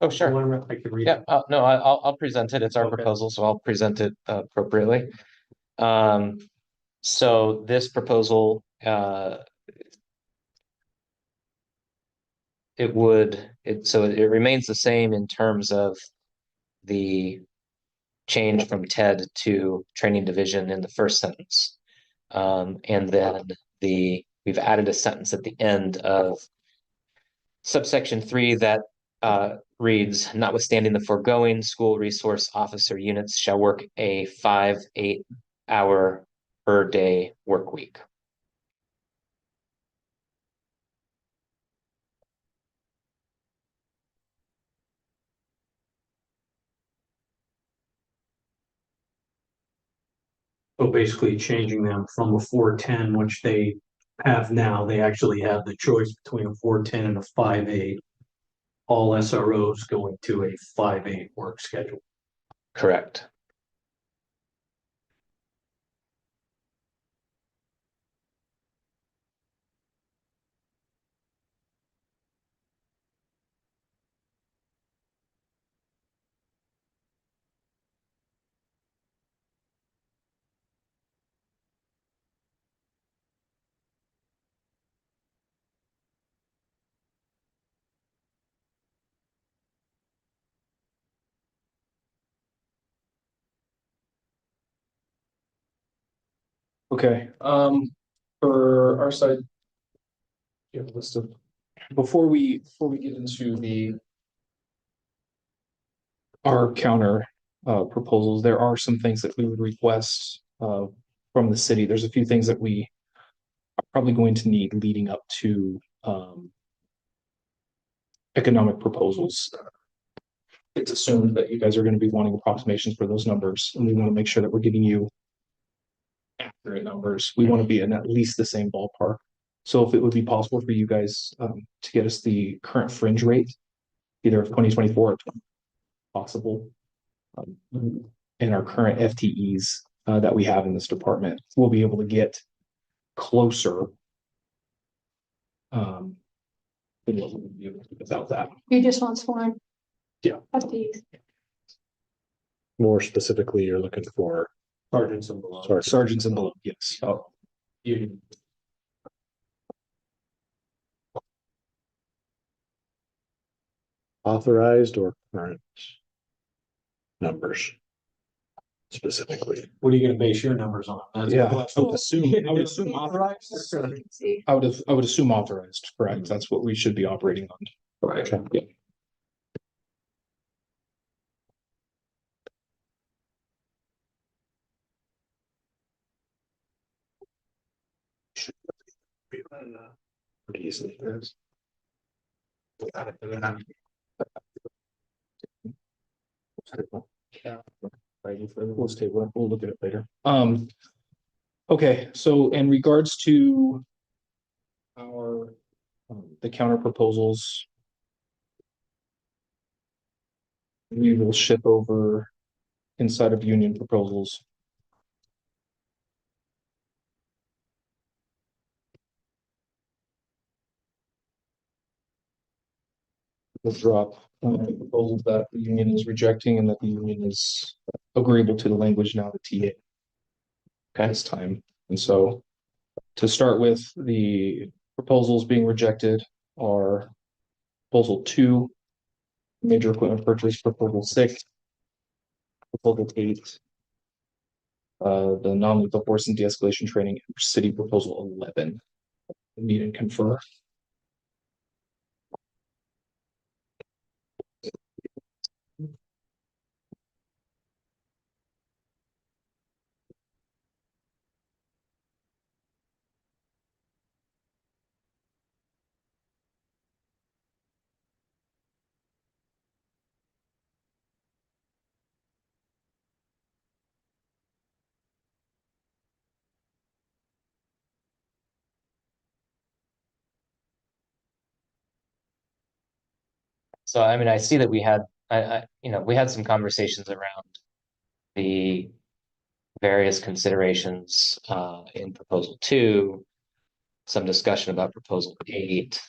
Oh, sure. I could read Yeah, it. no, I'll present it. It's our Okay. proposal, so I'll present it appropriately. So this proposal, it remains the same in terms of the change from TED to training division in the first sentence. And then we've added a sentence at the end of subsection 3 that reads, notwithstanding the foregoing, school resource officer units shall work a 5 8 hour per day work week. So basically changing them from a 410, which they have now, they actually have the choice between a 410 and a 5 8. All SROs going to a 5 8 work schedule. Correct. Okay, for our side. You have a list of, before we get into our counter proposals, there are some things that we would request from the city. There's a few things that we are probably going to need leading up to economic proposals. It's assumed that you guys are going to be wanting approximations for those numbers, and we want to make sure that we're giving you accurate numbers. We want to be in at least the same ballpark. So if it would be possible for you guys to get us the current fringe rate, either of 2024 or 20, possible, and our current FTEs that we have in this department, we'll be able to get closer than what we would be able to without that. You just want sworn. Yeah. FTEs. More specifically, you're looking for Sergeants and below. Sergeants and below, yes. Oh, you, authorized or current numbers specifically. what are you gonna base your numbers on? That's Yeah, what- I would assume authorized. I would assume authorized, correct? That's what we should be operating on. Right. Yeah. Pretty easily. We'll look at it later. Okay, so in regards to our the counter proposals, we will ship over inside of union proposals. We'll drop proposals that the union is rejecting and that the union is agreeable to the language now, the TA. This time, and so to start with, the proposals being rejected are proposal 2, major equipment purchase, proposal 6, proposal 8, the non-lethal force and de-escalation training, city proposal 11. Meet and confer. So I mean, I see that we had, we had some conversations around the various considerations in proposal 2, some discussion about proposal 8.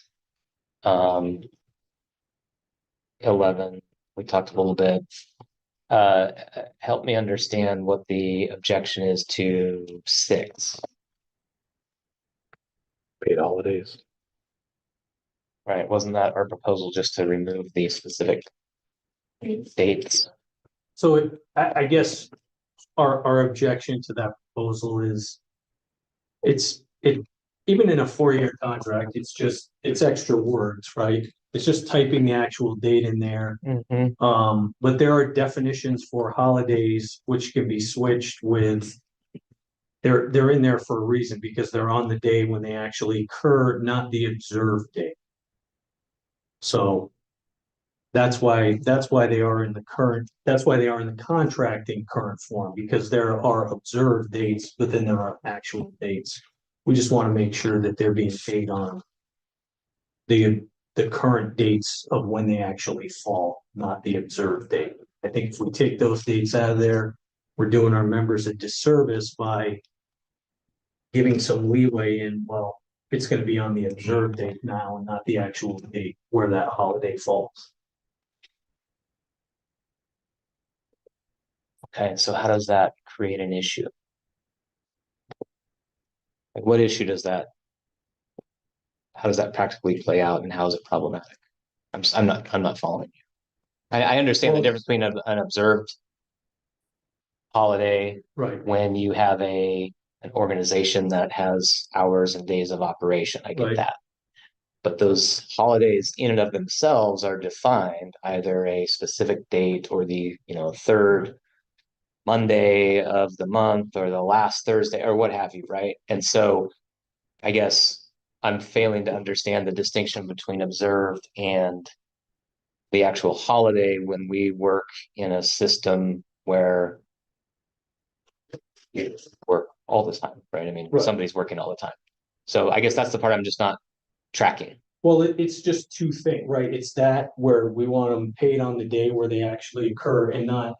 11, we talked a little bit. Help me understand what the objection is to 6. Paid holidays. Right, wasn't that our proposal just to remove the specific dates? So I guess our objection to that proposal is even in a 4-year contract, it's extra words, right? It's just typing the actual date in there. But there are definitions for holidays which can be switched with. They're in there for a reason because they're on the day when they actually occur, not the observed date. So that's why they are in the contracting current form, because there are observed dates, but then there are actual dates. We just want to make sure that they're being paid on the current dates of when they actually fall, not the observed date. I think if we take those dates out of there, we're doing our members a disservice by giving some leeway in, well, it's going to be on the observed date now and not the actual date where that holiday falls. Okay, so how does that create an issue? Like, what issue does that? How does that practically play out, and how is it problematic? I'm not following you. I understand the difference between an observed holiday Right. when you have an organization that has hours and days of operation. I get Right. that. But those holidays in and of themselves are defined either a specific date or the, third Monday of the month or the last Thursday or what have you, right? And so I guess I'm failing to understand the distinction between observed and the actual holiday when we work in a system where you work all the time, right? I mean, Right. somebody's working all the time. So I guess that's the part I'm just not tracking. Well, it's just two things, right? It's that where we want them paid on the day where they actually occur and not,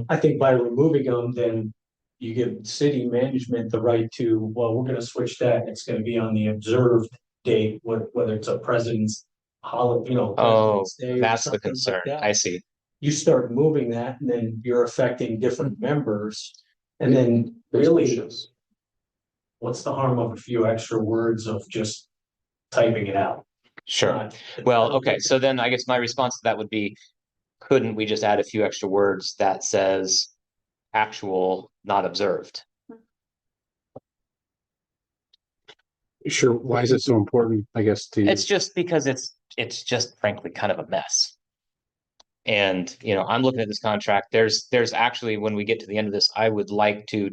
I think by removing them, then you give city management the right to, well, we're gonna switch that. It's gonna be on the observed date, whether it's a president's holiday, Oh, President's Day or that's the something concern. like that. I see. You start moving that and then you're affecting different members. And then really, what's the harm of a few extra words of just typing it out? Sure. Well, okay. So then I guess my response to that would be, couldn't we just add a few extra words that says actual, not observed? Sure. Why is it so important, I guess, to? It's just because it's just frankly kind of a mess. And, I'm looking at this contract. There's actually, when we get to the end of this, I would like to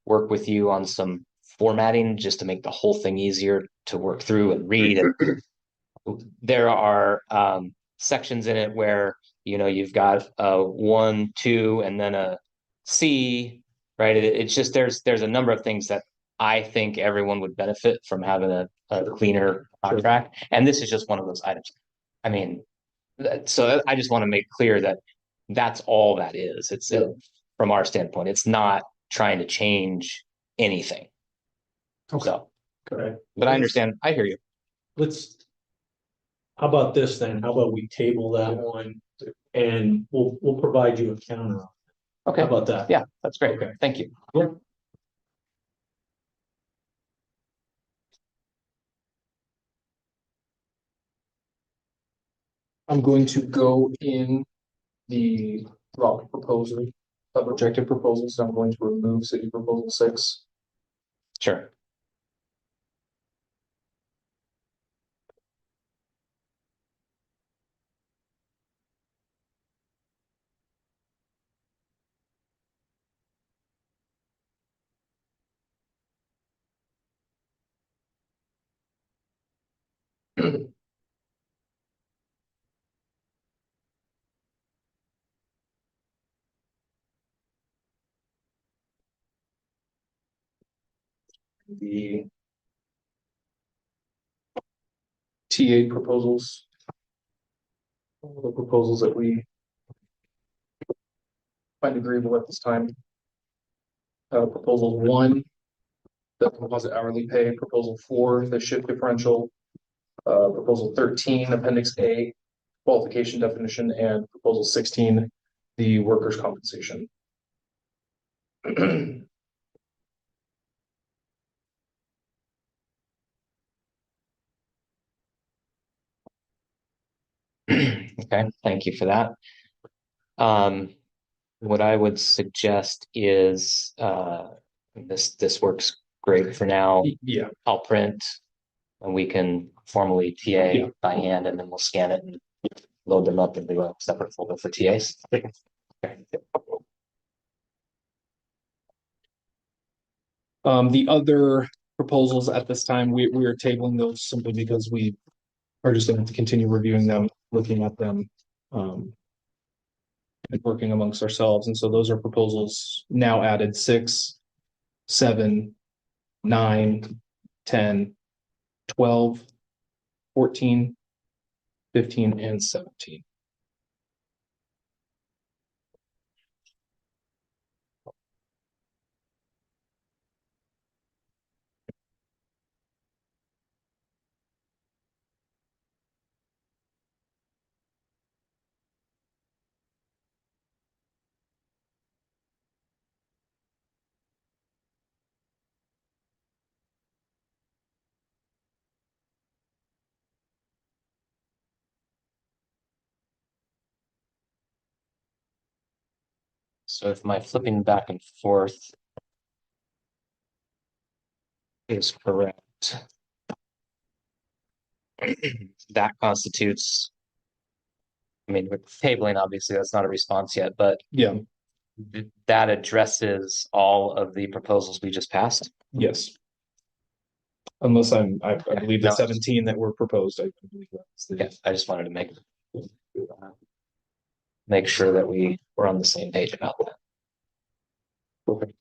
work with you on some formatting just to make the whole thing easier to work through and read. And there are sections in it where, you've got a 1, 2, and then a C, right? It's just, there's a number of things that I think everyone would benefit from having a cleaner contract. And this is just one of those items. I mean, so I just want to make clear that that's all that is. It's from our standpoint, it's not trying to change anything. Okay. So, Correct. but I understand. I hear you. How about this then? How about we table that one and we'll provide you a counter. Okay. How about that? Yeah, that's great. Okay. Thank you. Yeah. I'm going to go in the drop proposal of rejected proposals. I'm going to remove city proposal 6. Sure. The TA proposals. All the proposals that we find agreeable at this time. Proposal 1, the composite hourly pay. Proposal 4, the shift differential. Proposal 13, Appendix A, qualification definition, and Proposal 16, the workers' compensation. Okay, thank you for that. What I would suggest is, this works great for now. Yeah, I'll print and we can formally TA Yeah. by hand and then we'll scan it and load them up into a separate folder for TAs. Okay. the other proposals at this time, we are tabling those simply because we are just going to continue reviewing them, looking at them, and working amongst ourselves. And so those are proposals now added 6, 7, 9, 10, 12, 14, 15, and 17. So if my flipping back and forth is correct, that constitutes, I mean, with tabling, obviously, that's not a response yet, but Yeah, that addresses all of the proposals we just passed. yes. Unless I believe the No. 17 that were proposed, I believe that's the. Yeah, I just wanted to make sure that we were on the same page about that. Okay.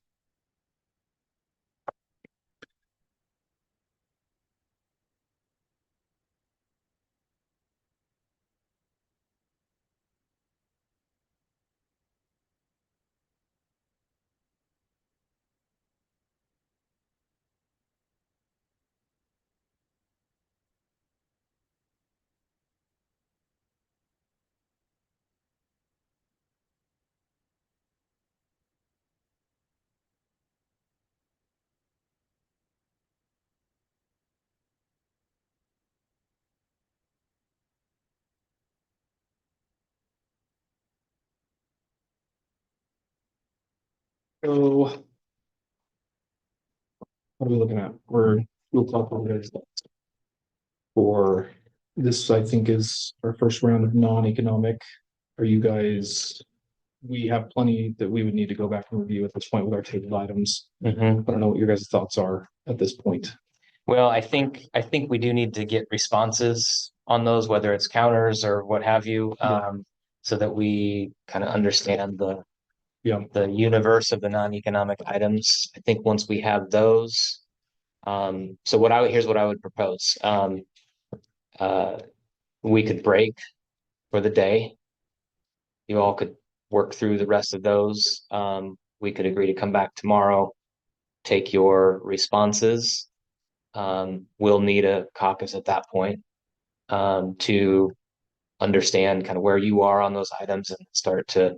So. What are we looking at? We're 2:00 over there. For this, I think is our first round of non-economic. Are you guys? We have plenty that we would need to go back and review at this point with our table items. I don't know what your guys' thoughts are at this point. Well, I think we do need to get responses on those, whether it's counters or what have you, so that we kind of understand the universe of the non-economic items. I think once we have those, so here's what I would propose. We could break for the day. You all could work through the rest of those. We could agree to come back tomorrow, take your responses. We'll need a caucus at that point to understand kind of where you are on those items and start to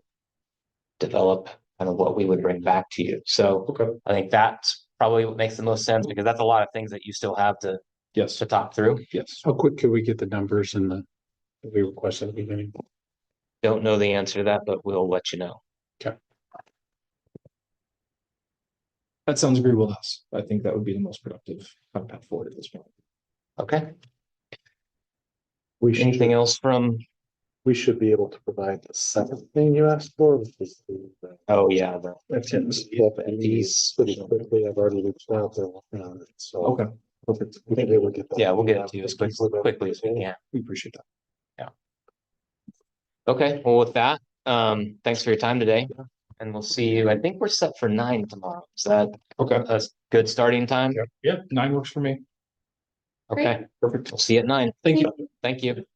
develop kind of what we would bring back to you. So I think that's probably what makes the most sense because that's a lot of things that you still have to talk through. Yes. How quick could we get the numbers and that we requested at the beginning? Don't know the answer to that, but we'll let you know. Okay. That sounds agreeable to us. I think that would be the most productive path forward at this point. Okay. We should, Anything else from? we should be able to provide the second thing you asked for, which is the Oh yeah, FTEs pretty quickly. I've already reached out to working on it, so. Okay, perfect. We can be able to get that. yeah, we'll get it to you as quickly as we can. We appreciate that. Okay, well, with that, thanks for your time today. And we'll see you. I think we're set for 9 tomorrow. Is that Okay. a good starting time? Yeah, 9 works for me. Okay, perfect. We'll see you at 9. Thank you. Thank you.